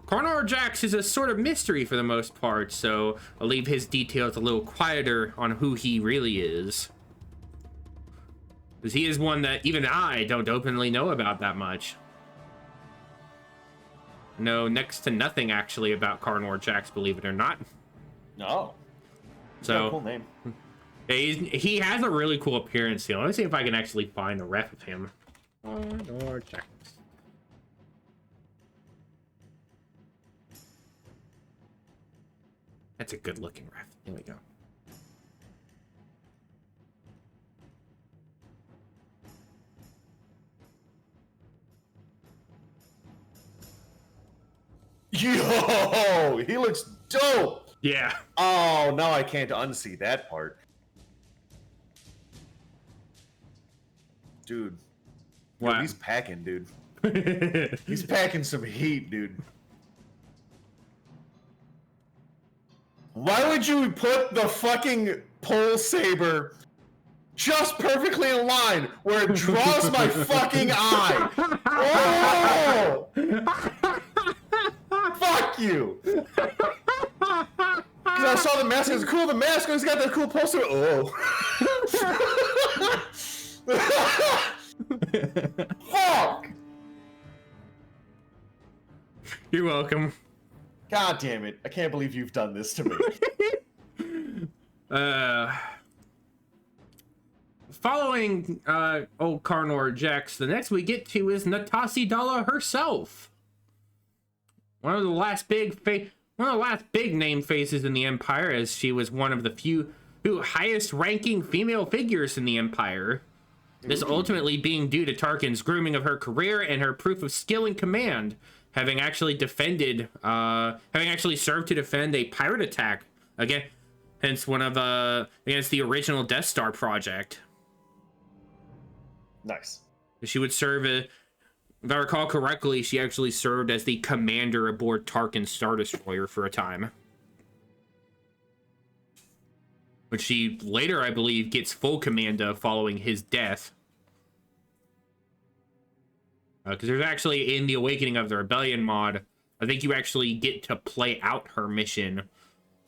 Carnor Jax is a sort of mystery for the most part, so I'll leave his details a little quieter on who he really is. Because he is one that even I don't openly know about that much. Know next to nothing actually about Carnor Jax, believe it or not. No. So, cool name. He has a really cool appearance here. Let me see if I can actually find a ref of him. Carnor Jax. That's a good looking ref. Here we go. Yo, he looks dope. Yeah. Oh, now I can't unsee that part. Dude. What? Yo, he's packing, dude. He's packing some heat, dude. Why would you put the fucking pole saber just perfectly in line where it draws my fucking eye? Oh! Fuck you! Because I saw the mask, it's cool, the mask, he's got that cool pole saber. Oh. Fuck! You're welcome. God damn it. I can't believe you've done this to me. Following old Karnor Jax, the next we get to is Natasi Dala herself. One of the last big name faces in the Empire, as she was one of the few highest ranking female figures in the Empire. This ultimately being due to Tarkin's grooming of her career and her proof of skill and command, having actually served to defend a pirate attack against the original Death Star project. Nice. She would serve, if I recall correctly, she actually served as the commander aboard Tarkin's Star Destroyer for a time. Which she later, I believe, gets full command of following his death. Because there's actually, in the Awakening of the Rebellion mod, I think you actually get to play out her mission.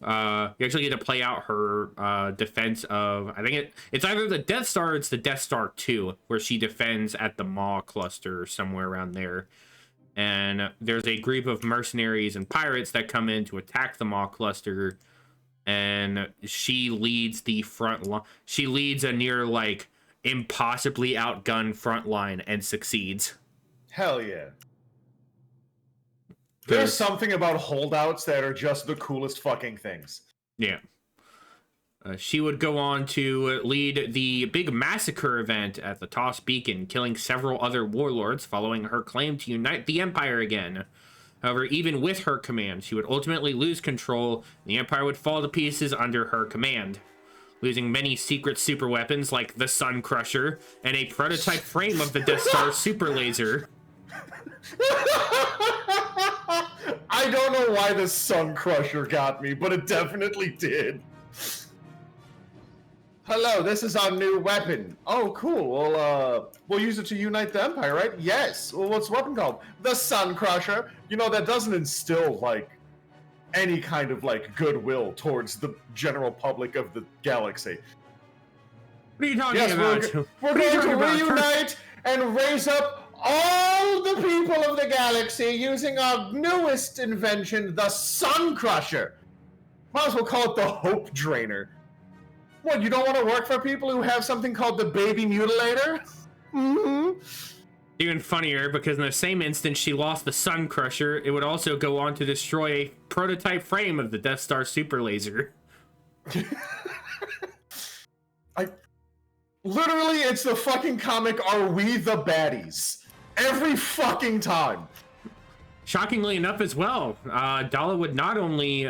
You actually get to play out her defense of, I think it's either the Death Star or it's the Death Star 2, where she defends at the Maw cluster, somewhere around there. And there's a group of mercenaries and pirates that come in to attack the Maw cluster, and she leads the front line. She leads a near, like, impossibly outgunned front line and succeeds. Hell yeah. There's something about holdouts that are just the coolest fucking things. Yeah. She would go on to lead the big massacre event at the Toss Beacon, killing several other warlords following her claim to unite the Empire again. However, even with her command, she would ultimately lose control, and the Empire would fall to pieces under her command, losing many secret super weapons like the Sun Crusher and a prototype frame of the Death Star super laser. I don't know why the Sun Crusher got me, but it definitely did. Hello, this is our new weapon. Oh, cool. Well, we'll use it to unite the Empire, right? Yes. Well, what's the weapon called? The Sun Crusher. You know, that doesn't instill, like, any kind of, like, goodwill towards the general public of the galaxy. What are you talking about? We're going to reunite and raise up all the people of the galaxy using our newest invention, the Sun Crusher. Might as well call it the Hope Drainer. What, you don't want to work for people who have something called the Baby Mutilator? Mm-hmm. Even funnier, because in the same instance she lost the Sun Crusher, it would also go on to destroy a prototype frame of the Death Star super laser. Literally, it's the fucking comic Are We the Baddies? Every fucking time. Shockingly enough as well, Dala would not only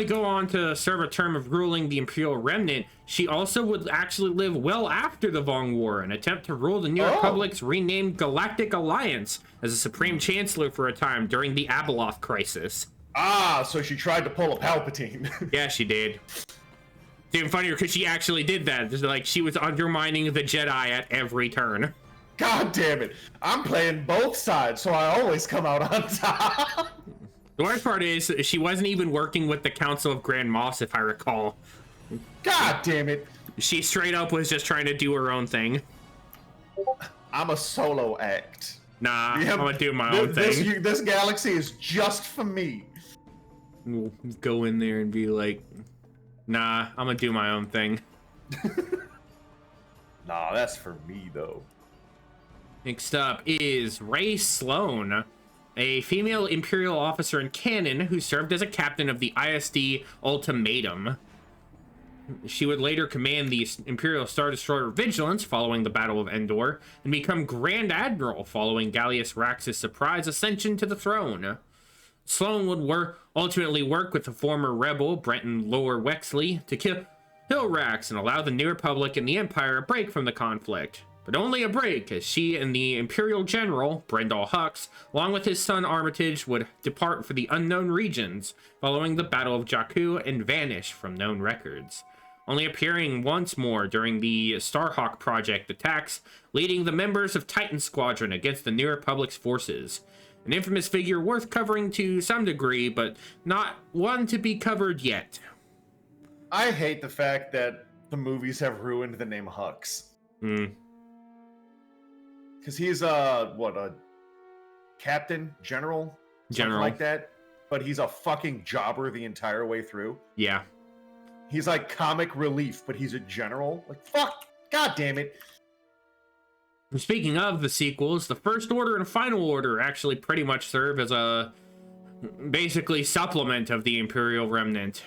go on to serve a term of ruling the Imperial Remnant, she also would actually live well after the Vong War and attempt to rule the New Republic's renamed Galactic Alliance as a Supreme Chancellor for a time during the Abeloth Crisis. Ah, so she tried to pull a Palpatine. Yeah, she did. It's even funnier because she actually did that. It's like she was undermining the Jedi at every turn. God damn it. I'm playing both sides, so I always come out on top. The worst part is, she wasn't even working with the Council of Grand Moss, if I recall. God damn it. She straight up was just trying to do her own thing. I'm a solo act. Nah, I'm gonna do my own thing. This galaxy is just for me. We'll go in there and be like, nah, I'm gonna do my own thing. Nah, that's for me, though. Next up is Rey Sloane, a female Imperial officer in canon who served as a captain of the ISD Ultimatum. She would later command the Imperial Star Destroyer Vigilance following the Battle of Endor, and become Grand Admiral following Gallius Rax's surprise ascension to the throne. Sloane would ultimately work with the former rebel Brenton Lower Wexley to kill Rax and allow the New Republic and the Empire a break from the conflict. But only a break, as she and the Imperial General, Brendol Hux, along with his son Armitage, would depart for the unknown regions, following the Battle of Jakku and vanish from known records, only appearing once more during the Starhawk Project attacks, leading the members of Titan Squadron against the New Republic's forces. An infamous figure worth covering to some degree, but not one to be covered yet. I hate the fact that the movies have ruined the name Hux. Because he's a captain, general, something like that. but he's a fucking jobber the entire way through. Yeah. He's like comic relief, but he's a general. Like, fuck, god damn it. Speaking of the sequels, the First Order and Final Order actually pretty much serve as a basically supplement of the Imperial Remnant.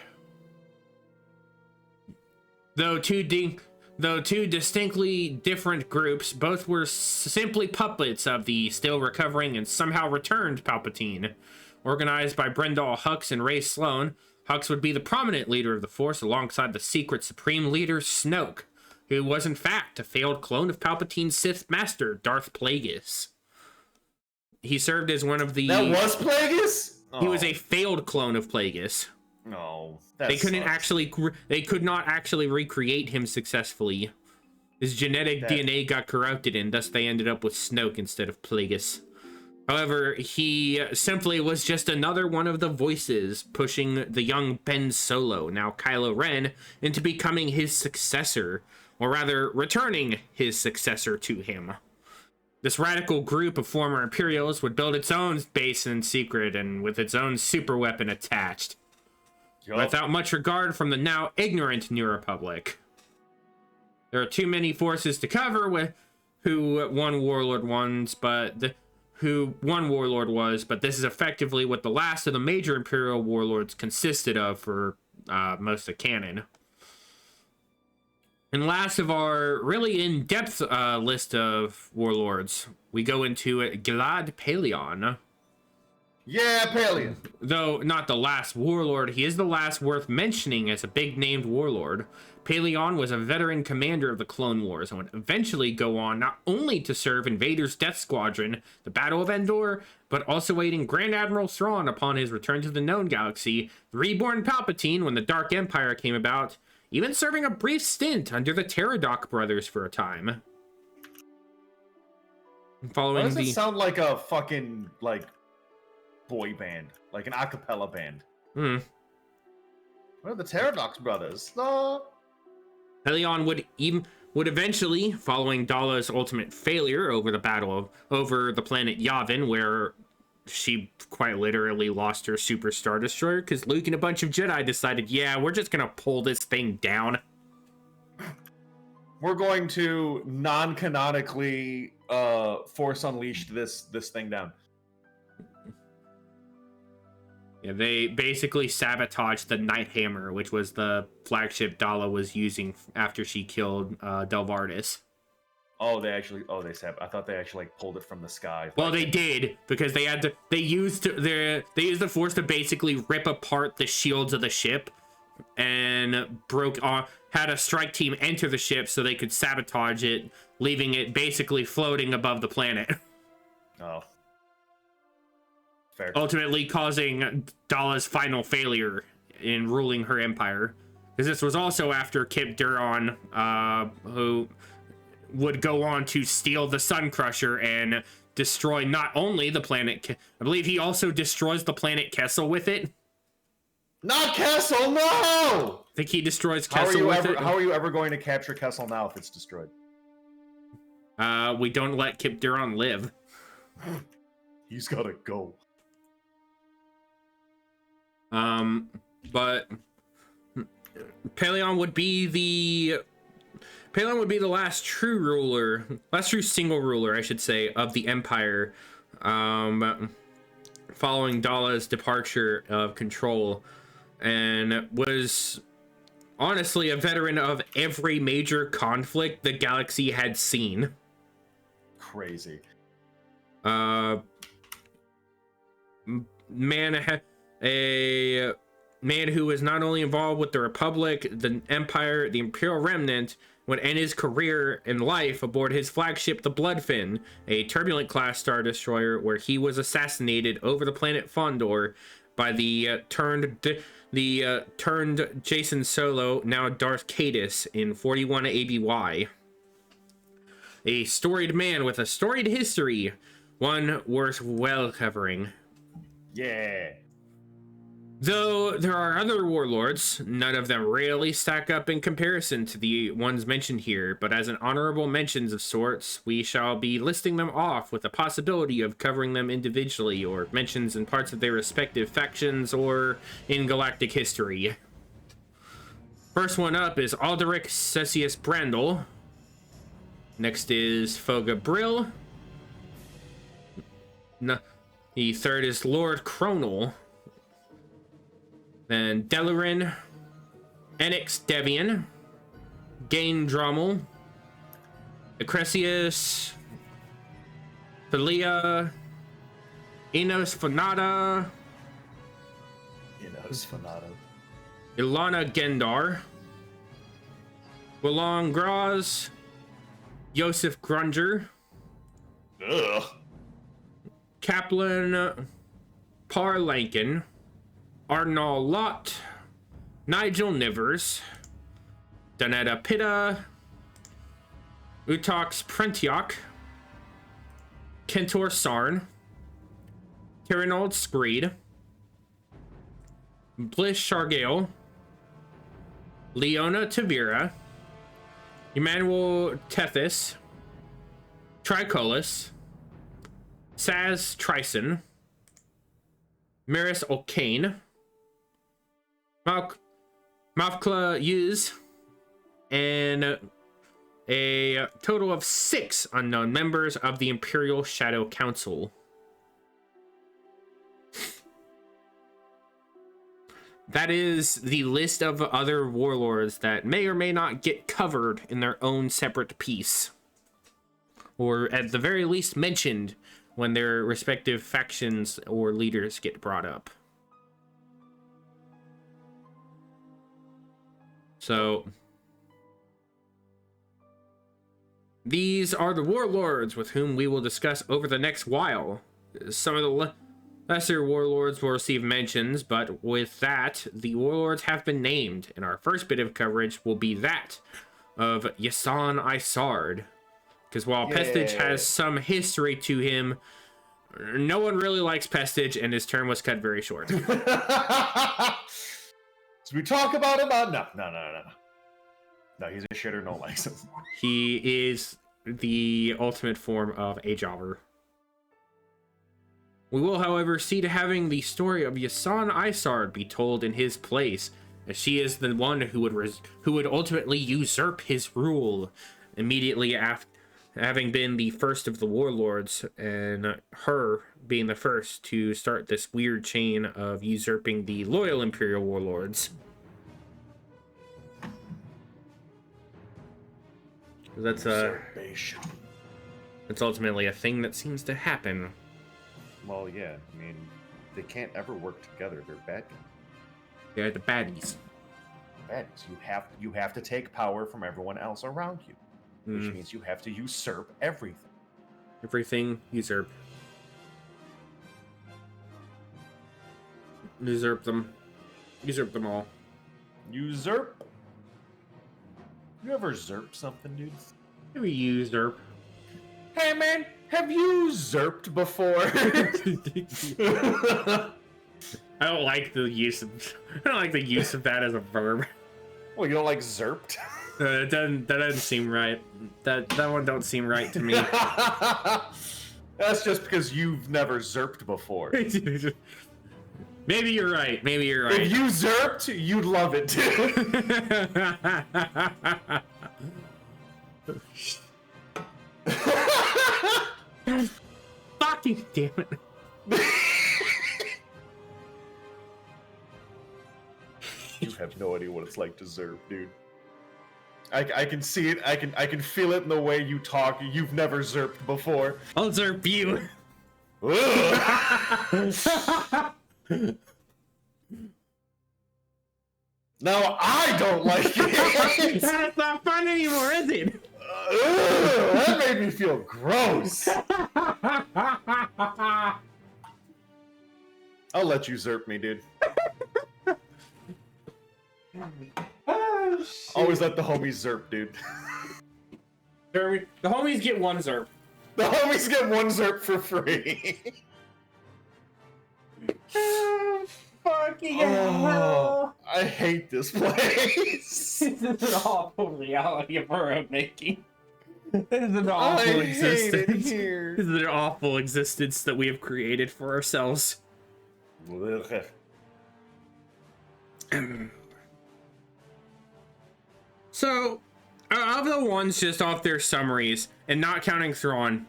Though two distinctly different groups, both were simply puppets of the still recovering and somehow returned Palpatine. Organized by Brendol Hux and Ray Sloan, Hux would be the prominent leader of the Force alongside the secret Supreme Leader Snoke, who was in fact a failed clone of Palpatine's Sith Master, Darth Plagueis. He served as one of the... That was Plagueis? He was a failed clone of Plagueis. No, they could not actually recreate him successfully. His genetic DNA got corrupted, and thus they ended up with Snoke instead of Plagueis. However, he simply was just another one of the voices pushing the young Ben Solo, now Kylo Ren, into becoming his successor, or rather, returning his successor to him. This radical group of former Imperials would build its own base in secret and with its own superweapon attached. Yep. Without much regard from the now ignorant New Republic. There are too many forces to cover with who one warlord was, but this is effectively what the last of the major Imperial Warlords consisted of for most of canon. And last of our really in-depth list of warlords, we go into Gilad Pellaeon. Yeah, Pellaeon. Though not the last warlord, he is the last worth mentioning as a big-named warlord. Pellaeon was a veteran commander of the Clone Wars and would eventually go on not only to serve in Vader's Death Squadron, the Battle of Endor, but also aiding Grand Admiral Thrawn upon his return to the known galaxy, the reborn Palpatine when the Dark Empire came about, even serving a brief stint under the Pterodok brothers for a time. Why does it sound like a fucking, like, boy band? Like an a cappella band? Hmm. What are the Pterodok brothers? No. Pellaeon would eventually, following Dala's ultimate failure over the planet Yavin, where she quite literally lost her Super Star Destroyer because Luke and a bunch of Jedi decided, yeah, we're just gonna pull this thing down. We're going to non-canonically Force Unleashed this thing down. Yeah, they basically sabotaged the Night Hammer, which was the flagship Dala was using after she killed Delvardis. Oh, I thought they actually like pulled it from the sky. Well, they did, because they used the Force to basically rip apart the shields of the ship and had a strike team enter the ship so they could sabotage it, leaving it basically floating above the planet. Oh. Fair. Ultimately causing Dala's final failure in ruling her empire. Because this was also after Kip Duron, who would go on to steal the Sun Crusher and destroy not only the planet, I believe he also destroys the planet Kessel with it. Not Kessel, no! I think he destroys Kessel with it. How are you ever going to capture Kessel now if it's destroyed? We don't let Kip Duron live. He's gotta go. But Pellaeon would be the last true single ruler, I should say, of the Empire, following Dala's departure of control, and was honestly a veteran of every major conflict the galaxy had seen. Crazy. A man who was not only involved with the Republic, the Empire, the Imperial Remnant, would end his career in life aboard his flagship, the Bloodfin, a turbulent-class Star Destroyer, where he was assassinated over the planet Fondor by the turned Jason Solo, now Darth Caedus, in 41 ABY. A storied man with a storied history, one worth well covering. Yeah. Though there are other warlords, none of them really stack up in comparison to the ones mentioned here, but as an honorable mentions of sorts, we shall be listing them off with the possibility of covering them individually or mentions in parts of their respective factions or in galactic history. First one up is Alderic Cessius Brandel. Next is Foga Brill. The third is Lord Cronal. Then Delarin, Enix Devian, Gain Drommel, Acresius, Thalia, Enos Fanata, Ilana Gendar, Willong Graz, Joseph Grunger, Kaplan Parlankin, Arnal Lott, Nigel Nivers, Donetta Pitta, Utox Prentiok, Kentor Sarn, Tyranold Screed, Bliss Shargale, Leona Tavira, Emmanuel Tethys, Tricolus, Saz Trison, Maris O'Kane, Mavkla Yuz, and a total of 6 unknown members of the Imperial Shadow Council. That is the list of other warlords that may or may not get covered in their own separate piece, or at the very least mentioned when their respective factions or leaders get brought up. So these are the warlords with whom we will discuss over the next while. Some of the lesser warlords will receive mentions, but with that, the warlords have been named, and our first bit of coverage will be that of Yasan Isard. Because while Pestage has some history to him, no one really likes Pestage, and his term was cut very short. So we talk about him? No, he's a shitter, no one likes him. He is the ultimate form of a jobber. We will, however, see to having the story of Yasan Isard be told in his place, as she is the one who would ultimately usurp his rule immediately after having been the first of the warlords, and her being the first to start this weird chain of usurping the loyal Imperial Warlords. That's ultimately a thing that seems to happen. Well, yeah, I mean, they can't ever work together. They're bad guys. They're the baddies. You have to take power from everyone else around you, which means you have to usurp everything. Everything usurp. Usurp them. Usurp them all. Usurp? You ever zerp something, dude? Maybe usurp. Hey, man, have you zerped before? I don't like the use of that as a verb. Well, you don't like zerped? That doesn't seem right. That one don't seem right to me. That's just because you've never zerped before. Maybe you're right. If you zerped, you'd love it too. Fucking damn it. You have no idea what it's like to zerp, dude. I can see it. I can feel it in the way you talk. You've never zerped before. I'll zerp you. Now I don't like it. That's not fun anymore, is it? That made me feel gross. I'll let you zerp me, dude. Always let the homies zerp, dude. The homies get one zerp. The homies get one zerp for free. Fucking Oh, hell! I hate this place. This is an awful reality of our own making. This is an I awful hate it existence. here. This is an awful existence that we have created for ourselves. So, of the ones just off their summaries, and not counting Thrawn,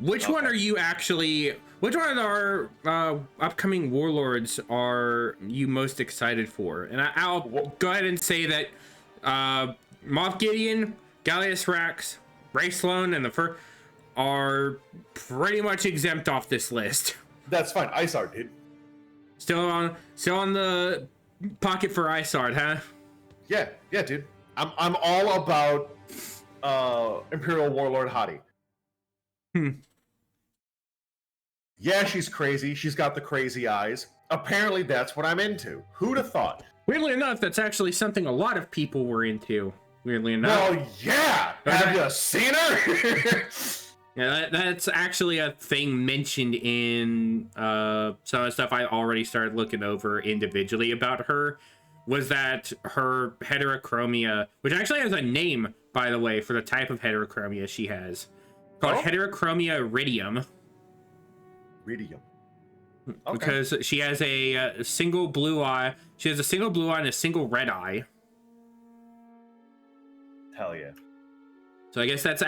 which one are you actually... Which one of our upcoming warlords are you most excited for? And I'll go ahead and say that Moff Gideon, Gallius Rax, Ray Sloan, and the first are pretty much exempt off this list. That's fine. Isard, dude. Still on the pocket for Isard, huh? Yeah, dude. I'm all about Imperial Warlord Hottie. Yeah, she's crazy. She's got the crazy eyes. Apparently, that's what I'm into. Who'd have thought? Weirdly enough, that's actually something a lot of people were into. Weirdly enough. Well, yeah. Have you seen her? Yeah, that's actually a thing mentioned in some of the stuff I already started looking over individually about her, was that her heterochromia, which actually has a name, by the way, for the type of heterochromia she has, called heterochromia iridium. Iridium. Okay. Because she has a single blue eye. She has a single blue eye and a single red eye. Hell yeah. So I guess there's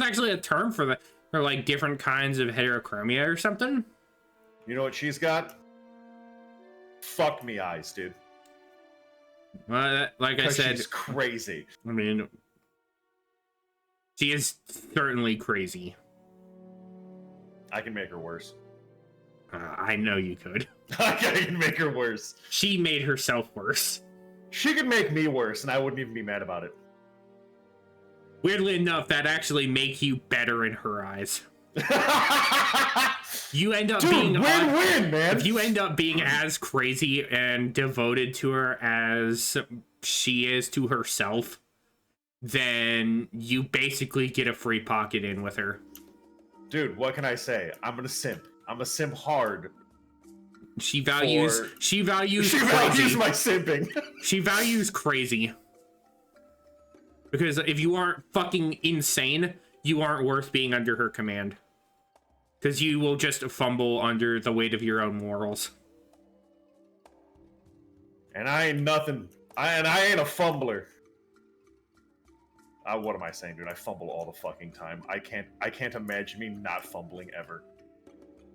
actually a term for like different kinds of heterochromia or something. You know what she's got? Fuck me eyes, dude. Well, like I said, she's crazy. I mean, she is certainly crazy. I can make her worse. I know you could. I can make her worse. She made herself worse. She could make me worse, and I wouldn't even be mad about it. Weirdly enough, that actually make you better in her eyes. You end up being win-win, man. If you end up being as crazy and devoted to her as she is to herself, then you basically get a free pocket in with her. Dude, what can I say? I'm gonna simp. I'm a simp hard. She values my simping. She values crazy. Because if you aren't fucking insane, you aren't worth being under her command. Because you will just fumble under the weight of your own morals. And I ain't nothing. I ain't a fumbler. What am I saying, dude? I fumble all the fucking time. I can't imagine me not fumbling ever.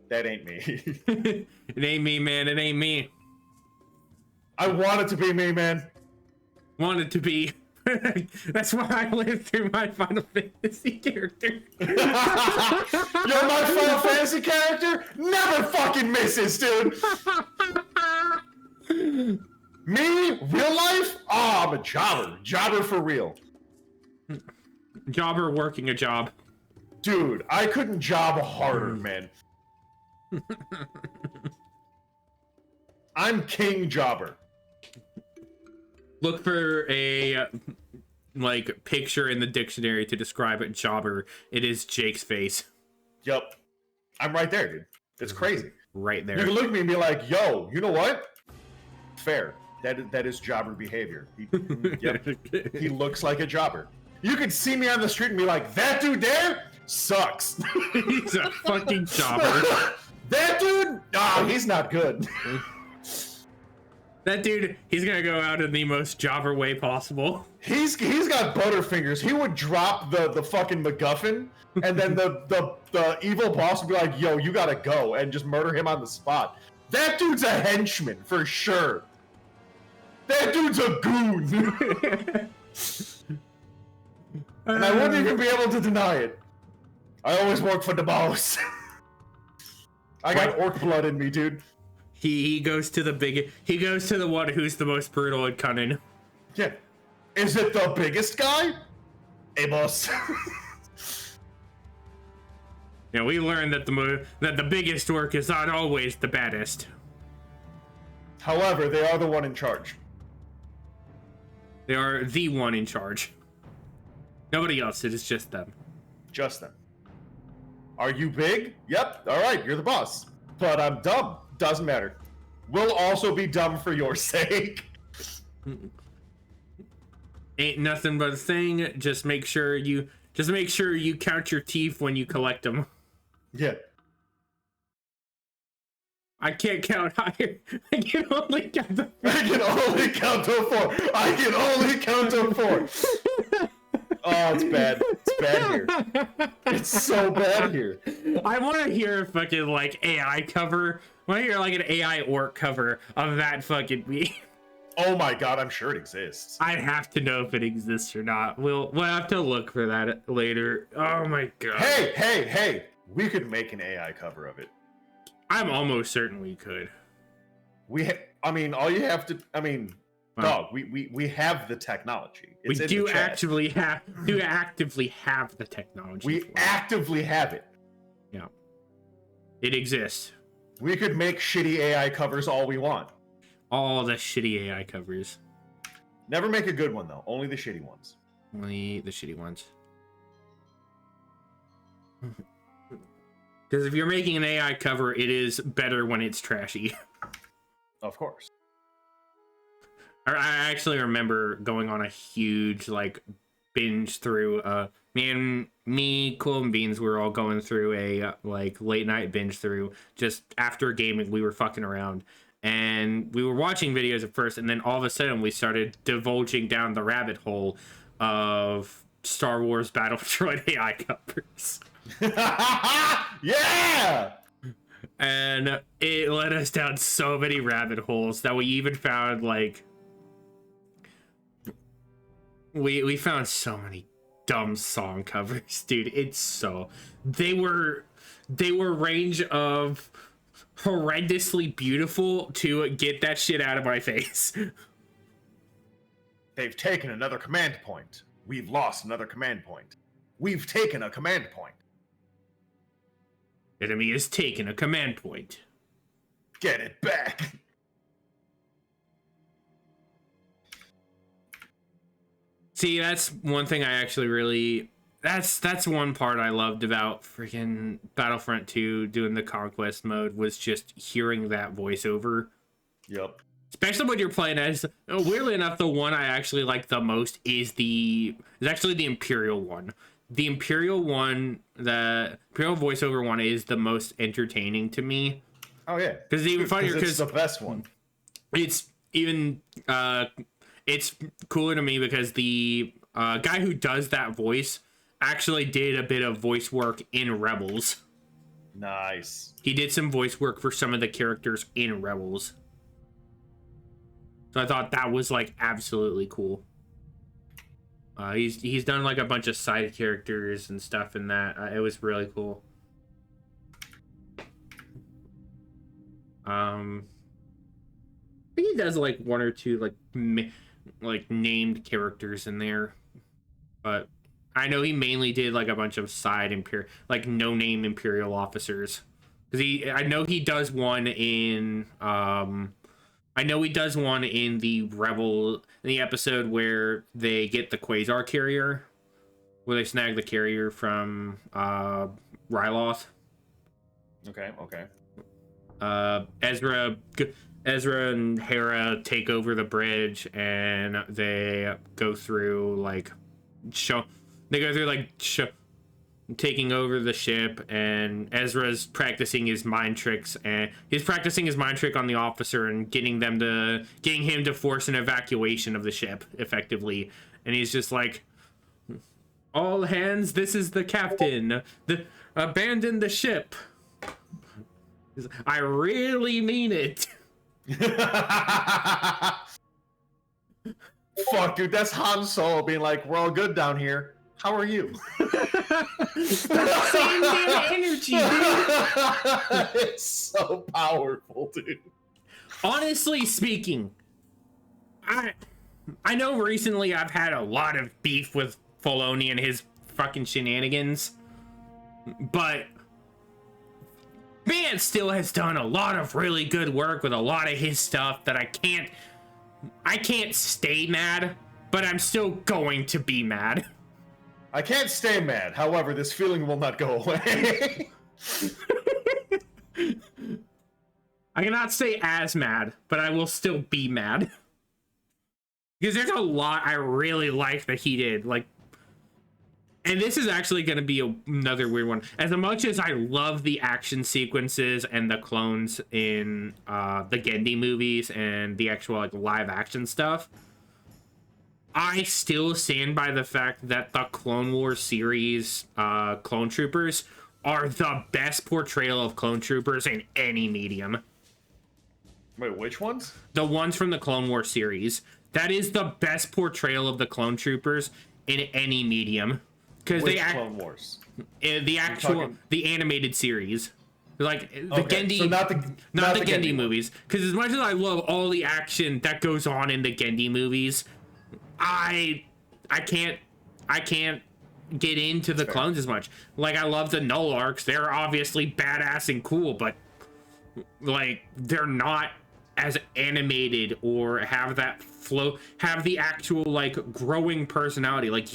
That ain't me. It ain't me, man. It ain't me. I want it to be me, man. Want it to be. That's why I lived through my Final Fantasy character. You're my Final Fantasy character? Never fucking misses, dude. Me? Real life? Oh, I'm a jobber. Jobber for real. Jobber working a job. Dude, I couldn't job harder, man. I'm King Jobber. Look for a like picture in the dictionary to describe it. Jobber. It is Jake's face. Yep. I'm right there, dude. It's crazy. Right there. You can look at me and be like, yo, you know what? Fair. That is jobber behavior. Yep. He looks like a jobber. You could see me on the street and be like, that dude there sucks. He's a fucking jobber. That dude? Ah, he's not good. That dude, he's gonna go out in the most jobber way possible. He's got butterfingers. He would drop the fucking MacGuffin, and then the evil boss would be like, yo, you gotta go, and just murder him on the spot. That dude's a henchman, for sure. That dude's a goon. And I wouldn't even be able to deny it. I always work for the boss. I got orc blood in me, dude. He goes to the one who's the most brutal and cunning. Yeah. Is it the biggest guy? Hey, boss. Yeah, we learned that the biggest orc is not always the baddest. However, they are the one in charge. They are the one in charge. Nobody else. It is just them. Just them. Are you big? Yep. All right, you're the boss. But I'm dumb. Doesn't matter. We'll also be dumb for your sake. Ain't nothing but a thing. Just make sure you count your teeth when you collect them. Yeah. I can't count higher. I can only count to 4. I can only count to 4. I can only count to 4. Oh, it's bad. It's bad here. It's so bad here. I want to hear a fucking like AI cover. I want to hear like an AI orc cover of that fucking meme. Oh my god, I'm sure it exists. I'd have to know if it exists or not. We'll have to look for that later. Oh my god. Hey! We could make an AI cover of it. I'm almost certain we could. All you have to. Dog. We have the technology. It's we do actively have the technology. We actively have it. Yeah. It exists. We could make shitty AI covers all we want. All the shitty AI covers. Never make a good one though. Only the shitty ones. Only the shitty ones. Because if you're making an AI cover, it is better when it's trashy. Of course. I actually remember going on a huge like binge through. Me, Cool and Beans, we were all going through a like late night binge through. Just after gaming, we were fucking around, and we were watching videos at first, and then all of a sudden we started divulging down the rabbit hole of Star Wars Battle Droid AI covers. Yeah! And it led us down so many rabbit holes that we even found like we found so many dumb song covers, dude. It's so they were range of horrendously beautiful to get that shit out of my face. They've taken another command point. We've lost another command point. We've taken a command point. Enemy has taken a command point. Get it back. See, that's one thing I actually really... That's one part I loved about freaking Battlefront 2 doing the Conquest mode, was just hearing that voiceover. Yep. Especially when you're playing as... Weirdly enough, the one I actually like the most is actually the Imperial one. The Imperial one, the Imperial voiceover one, is the most entertaining to me. Oh yeah, because even funnier because it's the best one. It's even it's cooler to me because the guy who does that voice actually did a bit of voice work in Rebels. Nice. He did some voice work for some of the characters in Rebels. So I thought that was like absolutely cool. He's done like a bunch of side characters and stuff in that. It was really cool. I think he does like one or two like named characters in there, but I know he mainly did like a bunch of side like no-name Imperial officers. Because I know he does one in the episode where they get the Quasar carrier, where they snag the carrier from Ryloth. Okay. Ezra and Hera take over the bridge, and they go through taking over the ship, and Ezra's practicing his mind tricks, and he's practicing his mind trick on the officer and getting him to force an evacuation of the ship effectively. And he's just like, all hands, this is the captain, abandon the ship. I really mean it. Fuck, dude, that's Han Solo being like, we're all good down here. How are you? Same damn energy, dude. It's so powerful, dude. Honestly speaking, I know recently I've had a lot of beef with Filoni and his fucking shenanigans, but man still has done a lot of really good work with a lot of his stuff that I can't stay mad, but I'm still going to be mad. I can't stay mad. However, this feeling will not go away. I cannot say as mad, but I will still be mad. Because there's a lot I really like that he did. Like, and this is actually going to be another weird one. As much as I love the action sequences and the clones in the Gendy movies and the actual like live action stuff, I still stand by the fact that the Clone Wars series Clone Troopers are the best portrayal of Clone Troopers in any medium. Wait, which ones? The ones from the Clone Wars series. That is the best portrayal of the Clone Troopers in any medium. Because they Clone Wars? The animated series. Like the Gendy, so not the Gendy movies. Because as much as I love all the action that goes on in the Gendy movies, I can't get into the clones as much. Like, I love the Null arcs. They're obviously badass and cool, but like they're not as animated or have that flow, have the actual like growing personality. Like,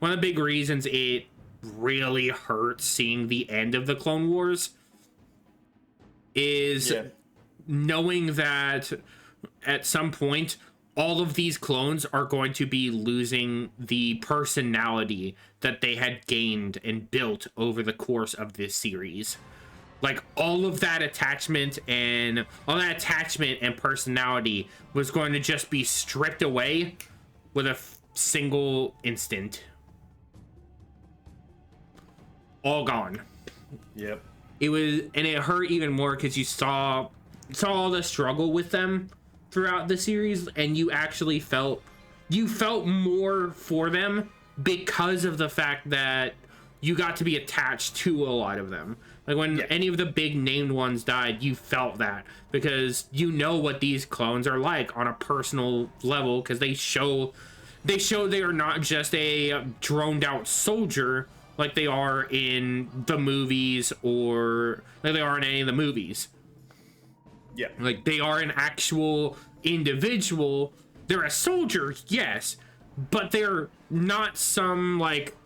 one of the big reasons it really hurts seeing the end of the Clone Wars is knowing that at some point all of these clones are going to be losing the personality that they had gained and built over the course of this series. Like, all that attachment and personality was going to just be stripped away with a single instant. All gone. Yep. It hurt even more because you saw all the struggle with them throughout the series, and you actually felt more for them because of the fact that you got to be attached to a lot of them. Like, when any of the big named ones died, you felt that because you know what these clones are like on a personal level, because they show they are not just a droned out soldier like they are in the movies or like they are in any of the movies. Yeah. Like, they are an actual individual. They're a soldier, yes, but they're not some like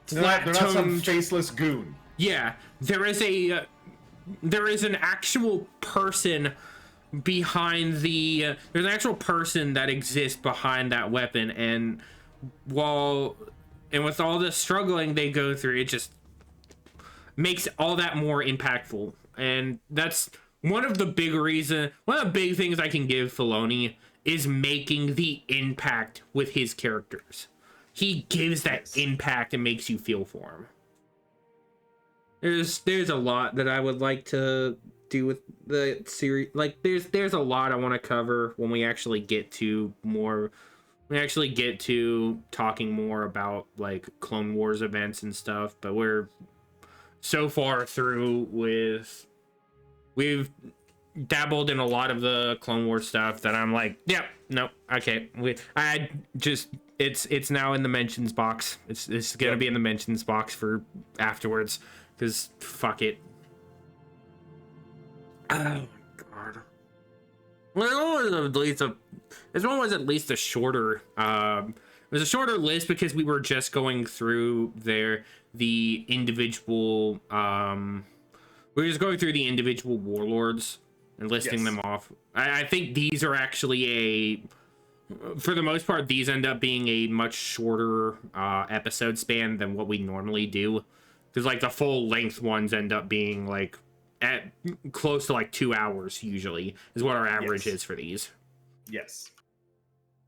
they're not some faceless goon. Yeah, there is an actual person behind there's an actual person that exists behind that weapon, and with all the struggling they go through, it just makes all that more impactful. And that's one of the big things I can give Filoni is making the impact with his characters. He gives that impact and makes you feel for him. There's a lot that I would like to do with the series. Like, there's a lot I want to cover when we actually get to talking more about like Clone Wars events and stuff, but we're so far through we've dabbled in a lot of the Clone Wars stuff that I'm like, okay. It's now in the mentions box. It's gonna be in the mentions box for afterwards, because fuck it. Oh god. Well, this one was at least a shorter. It was a shorter list because we were just going through the individual. We were just going through the individual warlords and listing them off. I think these are actually for the most part, these end up being a much shorter episode span than what we normally do. Because like the full length ones end up being like at close to like 2 hours usually is what our average is for these. Yes.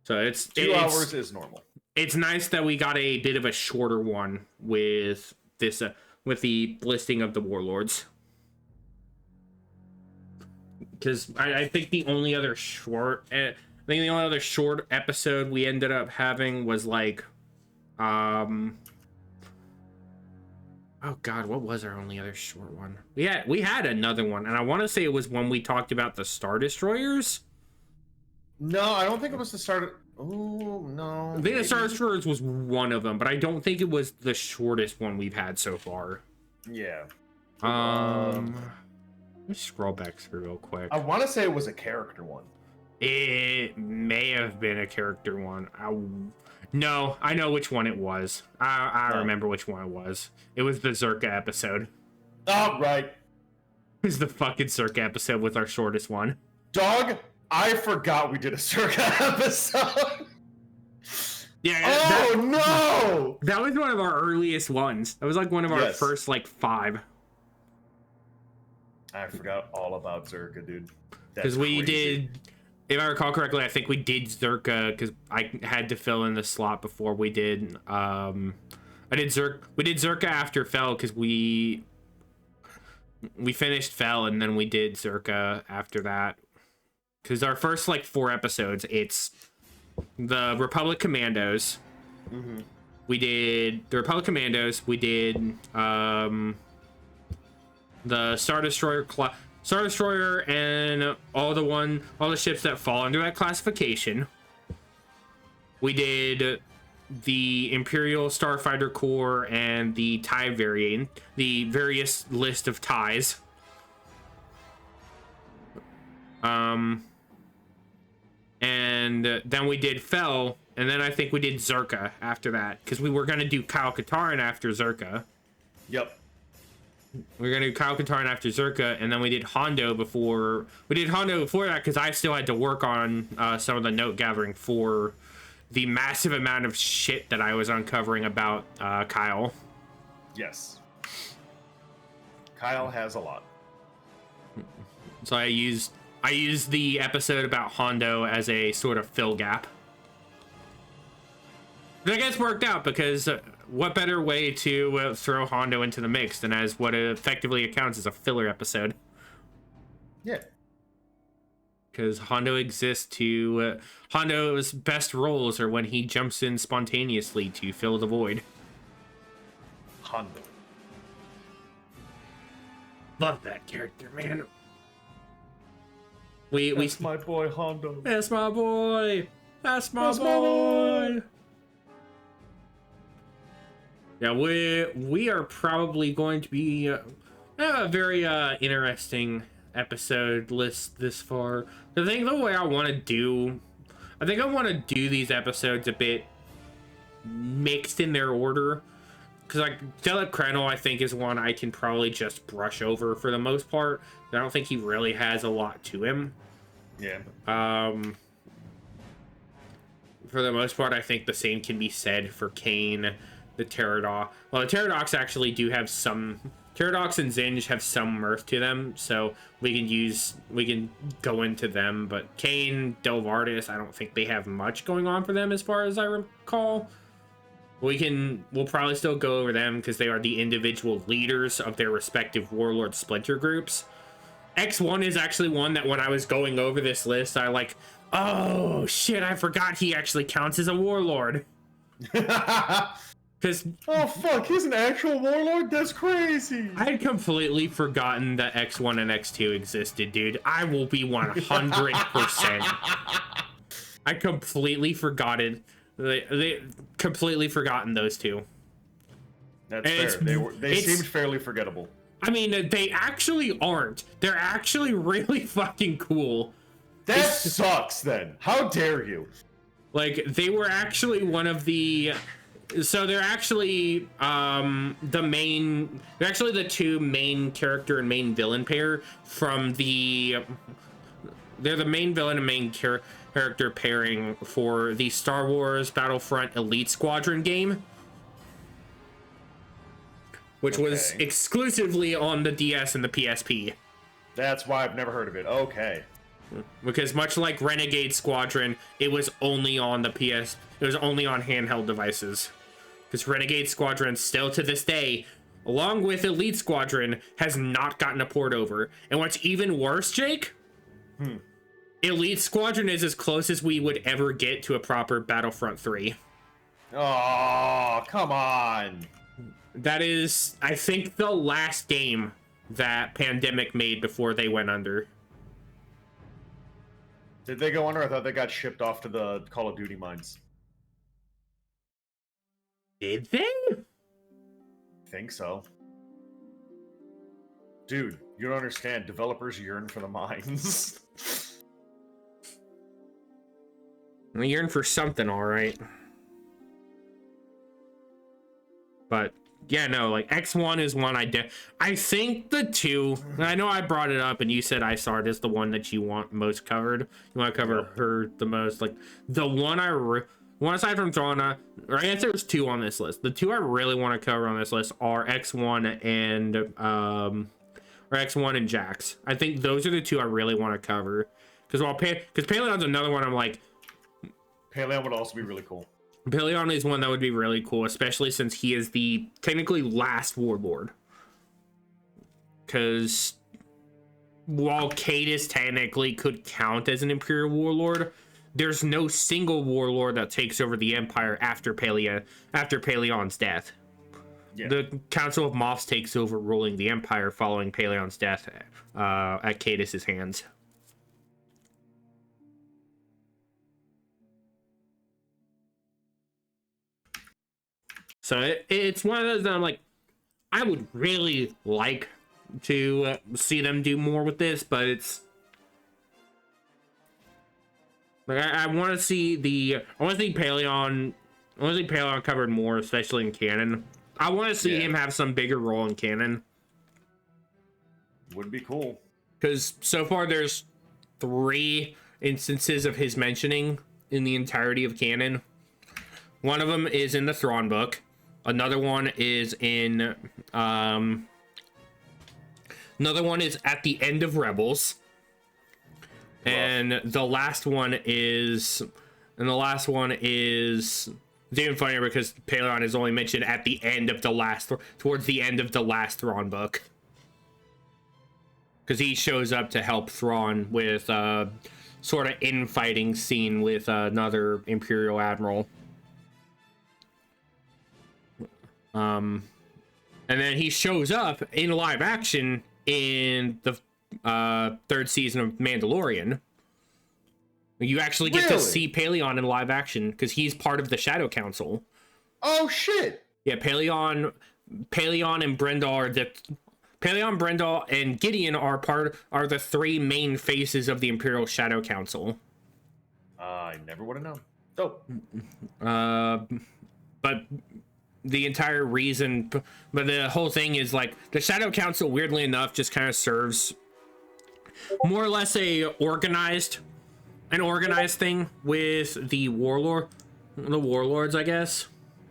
So it's 2 hours is normal. It's nice that we got a bit of a shorter one with this with the listing of the warlords. Because I think the only other short episode we ended up having was like oh god, what was our only other short one? We had another one, and I want to say it was when we talked about the Star Destroyers. No, I don't think it was the Star. Oh no. I think the Star Destroyers was one of them, but I don't think it was the shortest one we've had so far. Yeah. Let me scroll back through real quick. I want to say it was a character one. It may have been a character one. No, I know which one it was. I remember which one it was. It was the Zerka episode. Oh, right. was the fucking Circa episode with our shortest one. Dog, I forgot we did a Circa episode. Yeah. No! That was one of our earliest ones. That was like one of our first like 5. I forgot all about Circa, dude. Because we did, if I recall correctly, I think we did Circa because I had to fill in the slot before we did. We did Circa after Fell because we finished Fell and then we did Circa after that. Because our first like 4 episodes, it's the Republic Commandos. Mm-hmm. We did the Republic Commandos. We did the Star Destroyer and all the ships that fall under that classification. We did the Imperial Starfighter Corps and the TIE variant, the various list of TIEs. And then we did Fell, and then I think we did Zerka after that, because we were going to do Kyle Katarn after Zerka. Yep. We were going to do Kyle Katarn after Zerka, and then we did Hondo before... We did Hondo before that, because I still had to work on some of the note gathering for the massive amount of shit that I was uncovering about Kyle. Yes. Kyle has a lot. So I used the episode about Hondo as a sort of fill gap. But I guess it worked out because what better way to throw Hondo into the mix than as what effectively accounts as a filler episode? Yeah. Because Hondo exists to... Hondo's best roles are when he jumps in spontaneously to fill the void. Hondo. Love that character, man. That's my boy Hondo. That's my boy. That's my boy. Yeah, we are probably going to be a very interesting episode list this far. I think the way I want to do these episodes a bit mixed in their order. Because like Delic Krenel, I think, is one I can probably just brush over for the most part. I don't think he really has a lot to him. Yeah. For the most part, I think the same can be said for Kane, the Pterodox. Well, the Pterodox actually do have some... Pterodox and Zinj have some mirth to them, so we can go into them. But Kane, Delvardis, I don't think they have much going on for them as far as I recall. We'll probably still go over them because they are the individual leaders of their respective warlord splinter groups. X1 is actually one that when I was going over this list, I like, oh shit, I forgot he actually counts as a warlord. Because oh fuck, he's an actual warlord? That's crazy. I had completely forgotten that X1 and X2 existed, dude. I will be 100%. I completely forgot it. They completely forgotten those two. That's fair. They seemed fairly forgettable. I mean, they actually aren't. They're actually really fucking cool. That sucks then. How dare you? Like, they were actually one of the... So they're actually they're actually the two main character and main villain pair from the... They're the main villain and main character pairing for the Star Wars Battlefront Elite Squadron game, which was exclusively on the DS and the PSP. That's why I've never heard of it. Okay. Because much like Renegade Squadron, it was only on the PS. It was only on handheld devices. Because Renegade Squadron, still to this day, along with Elite Squadron, has not gotten a port over. And what's even worse, Jake? Elite Squadron is as close as we would ever get to a proper Battlefront 3. Oh, come on. That is, I think, the last game that Pandemic made before they went under. Did they go under? I thought they got shipped off to the Call of Duty mines. Did they? Think so. Dude, you don't understand. Developers yearn for the mines. We yearn for something, all right. But yeah, no, like X1 is one I think the two, and I know I brought it up and you said Isard is the one that you want most covered. You want to cover her the most. Like the one one aside from Thrawn, or I guess there's two on this list. The two I really want to cover on this list are X1 and or X1 and Jax. I think those are the two I really want to cover. Because Paleon's another one I'm like, Paleon would also be really cool. Paleon is one that would be really cool, especially since he is the technically last warlord. Because while Cadus technically could count as an Imperial Warlord, there's no single warlord that takes over the Empire after Paleon's death. Yeah. The Council of Moths takes over ruling the Empire following Paleon's death at Cadus's hands. So it's one of those that I'm like, I would really like to see them do more with this, but it's like I want to see Paleon. I want to see Paleon covered more, especially in canon. I want to see him have some bigger role in canon. Would be cool. Because so far there's 3 instances of his mentioning in the entirety of canon. One of them is in the Thrawn book. Another one is in another one is at the end of Rebels. And the last one is it's even funnier because Paleon is only mentioned at the end of towards the end of the last Thrawn book. Because he shows up to help Thrawn with sort of infighting scene with another Imperial Admiral. And then he shows up in live action in the 3rd season of Mandalorian. You actually get to see Paleon in live action because he's part of the Shadow Council. Oh shit! Yeah, Paleon and Brendol Paleon, Brendol, and Gideon are the 3 main faces of the Imperial Shadow Council. I never would have known. Dope. But the entire reason, but the whole thing is like the Shadow Council, weirdly enough, just kind of serves more or less an organized thing with the warlords, I guess.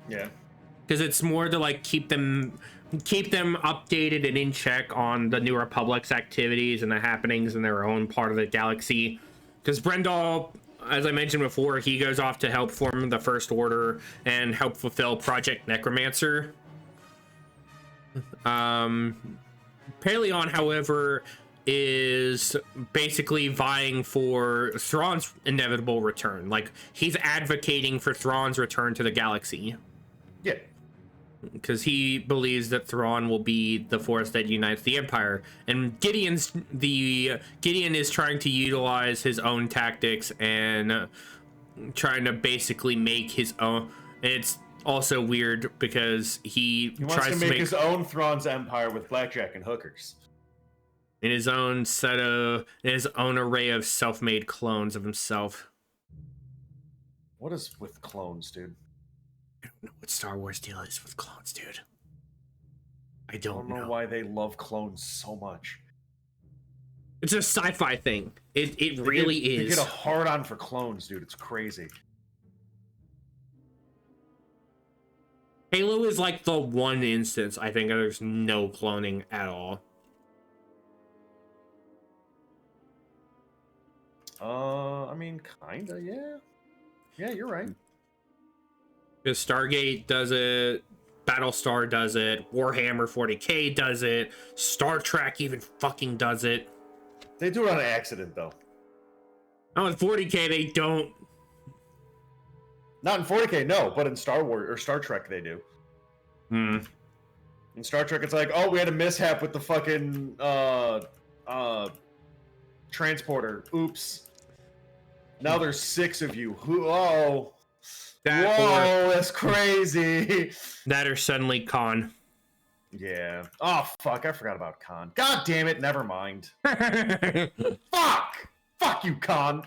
Yeah. Because it's more to like keep them updated and in check on the New Republic's activities and the happenings in their own part of the galaxy. Because Brendol, as I mentioned before, he goes off to help form the First Order and help fulfill Project Necromancer. Paleon, however, is basically vying for Thrawn's inevitable return. Like, he's advocating for Thrawn's return to the galaxy. Yeah. Because he believes that Thrawn will be the force that unites the Empire, and Gideon is trying to utilize his own tactics and trying to basically make his own. It's also weird because he wants tries to make his own Thrawn's empire with blackjack and hookers. In his own array of self-made clones of himself. What is with clones, dude? I don't know what Star Wars deal is with clones, dude. I don't know why they love clones so much. It's a sci-fi thing. It really is. They get a hard-on for clones, dude. It's crazy. Halo is like the one instance I think there's no cloning at all. I mean, kinda, yeah. Yeah, you're right. Because Stargate does it, Battlestar does it, Warhammer 40K does it, Star Trek even fucking does it. They do it on accident, though. Oh, in 40K they don't. Not in 40K, no, but in Star Wars or Star Trek they do. In Star Trek, it's like, oh, we had a mishap with the fucking transporter. Oops. Now there's 6 of you. Whoa, that's crazy. That or suddenly Khan. Yeah. Oh, fuck, I forgot about Khan. God damn it, never mind. Fuck! Fuck you, Khan!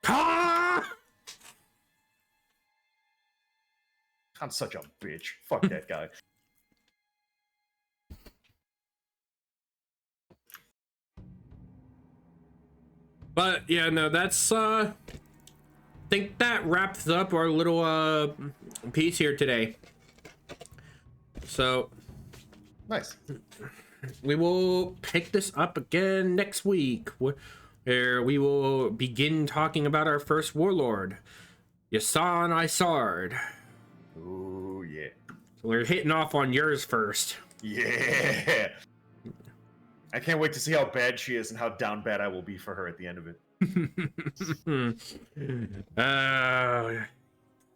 Khan! Khan's such a bitch. Fuck that guy. But yeah, no, that's I think that wraps up our little piece here today. So Nice. we will pick this up again next week, where we will begin talking about our first warlord, Yasan Isard. Ooh, yeah. So we're hitting off on yours first. Yeah. I can't wait to see how bad she is and how down bad I will be for her at the end of it.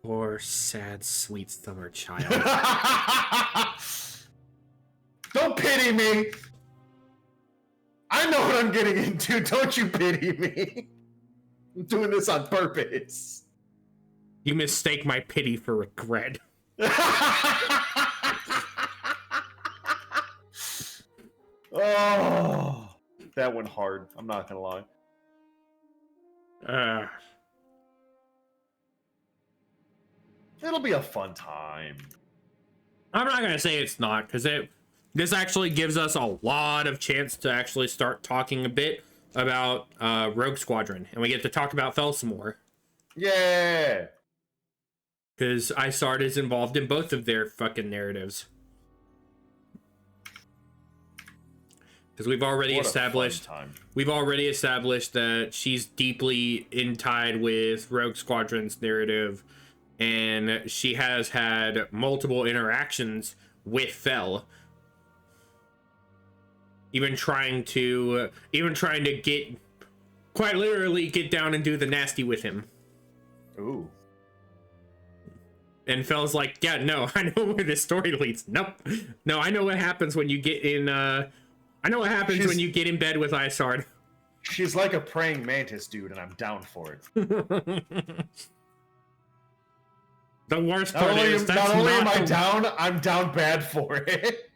Poor, sad, sweet summer child. Don't pity me. I know what I'm getting into. Don't you pity me. I'm doing this on purpose. You mistake my pity for regret. Oh, that went hard. I'm not gonna lie. It'll be a fun time. I'm not gonna say it's not, because this actually gives us a lot of chance to actually start talking a bit about Rogue Squadron, and we get to talk about Fel some more. Yeah. Because Isard is involved in both of their fucking narratives. Because we've already established that she's deeply tied with Rogue Squadron's narrative, and she has had multiple interactions with Fel, even trying to get, quite literally, get down and do the nasty with him. Ooh. And Fel's like, yeah, no, I know where this story leads. Nope. No, I know what happens when you get in when you get in bed with Isard. She's like a praying mantis, dude, and I'm down for it. The worst part is not only am I down, I'm down bad for it.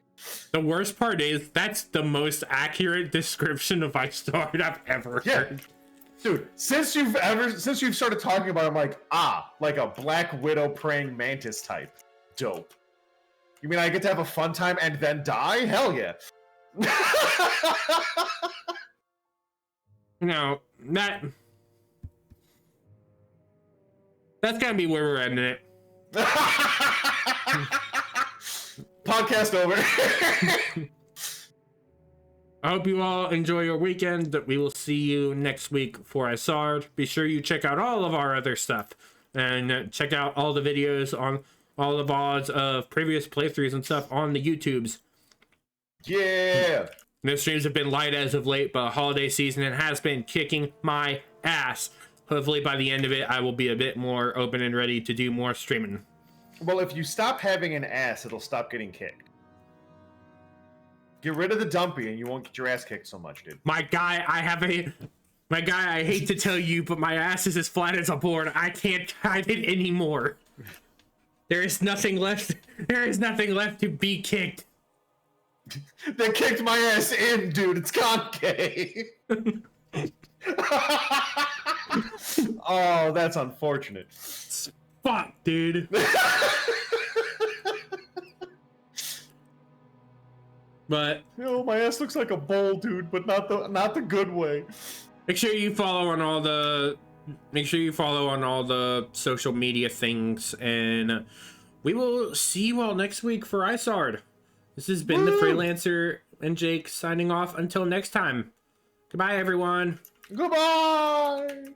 The worst part is that's the most accurate description of Isard I've ever heard. Dude, since you've started talking about it, I'm like, like a Black Widow praying mantis type. Dope. You mean I get to have a fun time and then die? Hell yeah. No, that's gotta be where we're ending it. Podcast over. I hope you all enjoy your weekend. We will see you next week for Isard. Be sure you check out all of our other stuff and check out all the videos on all the VODs of previous playthroughs and stuff on the YouTubes. Yeah. No streams have been light as of late, but holiday season it has been kicking my ass. Hopefully by the end of it, I will be a bit more open and ready to do more streaming. Well, if you stop having an ass, it'll stop getting kicked. Get rid of the dumpy and you won't get your ass kicked so much, dude. My guy, I hate to tell you, but my ass is as flat as a board. I can't hide it anymore. There is nothing left. There is nothing left to be kicked. They kicked my ass in, dude. It's concave. Oh, that's unfortunate. Fuck, dude. But my ass looks like a bowl, dude, but not the good way. Make sure you follow on all the social media things, and we will see you all next week for Isard. This has been the Freelancer and Jake signing off until next time. Goodbye, everyone. Goodbye.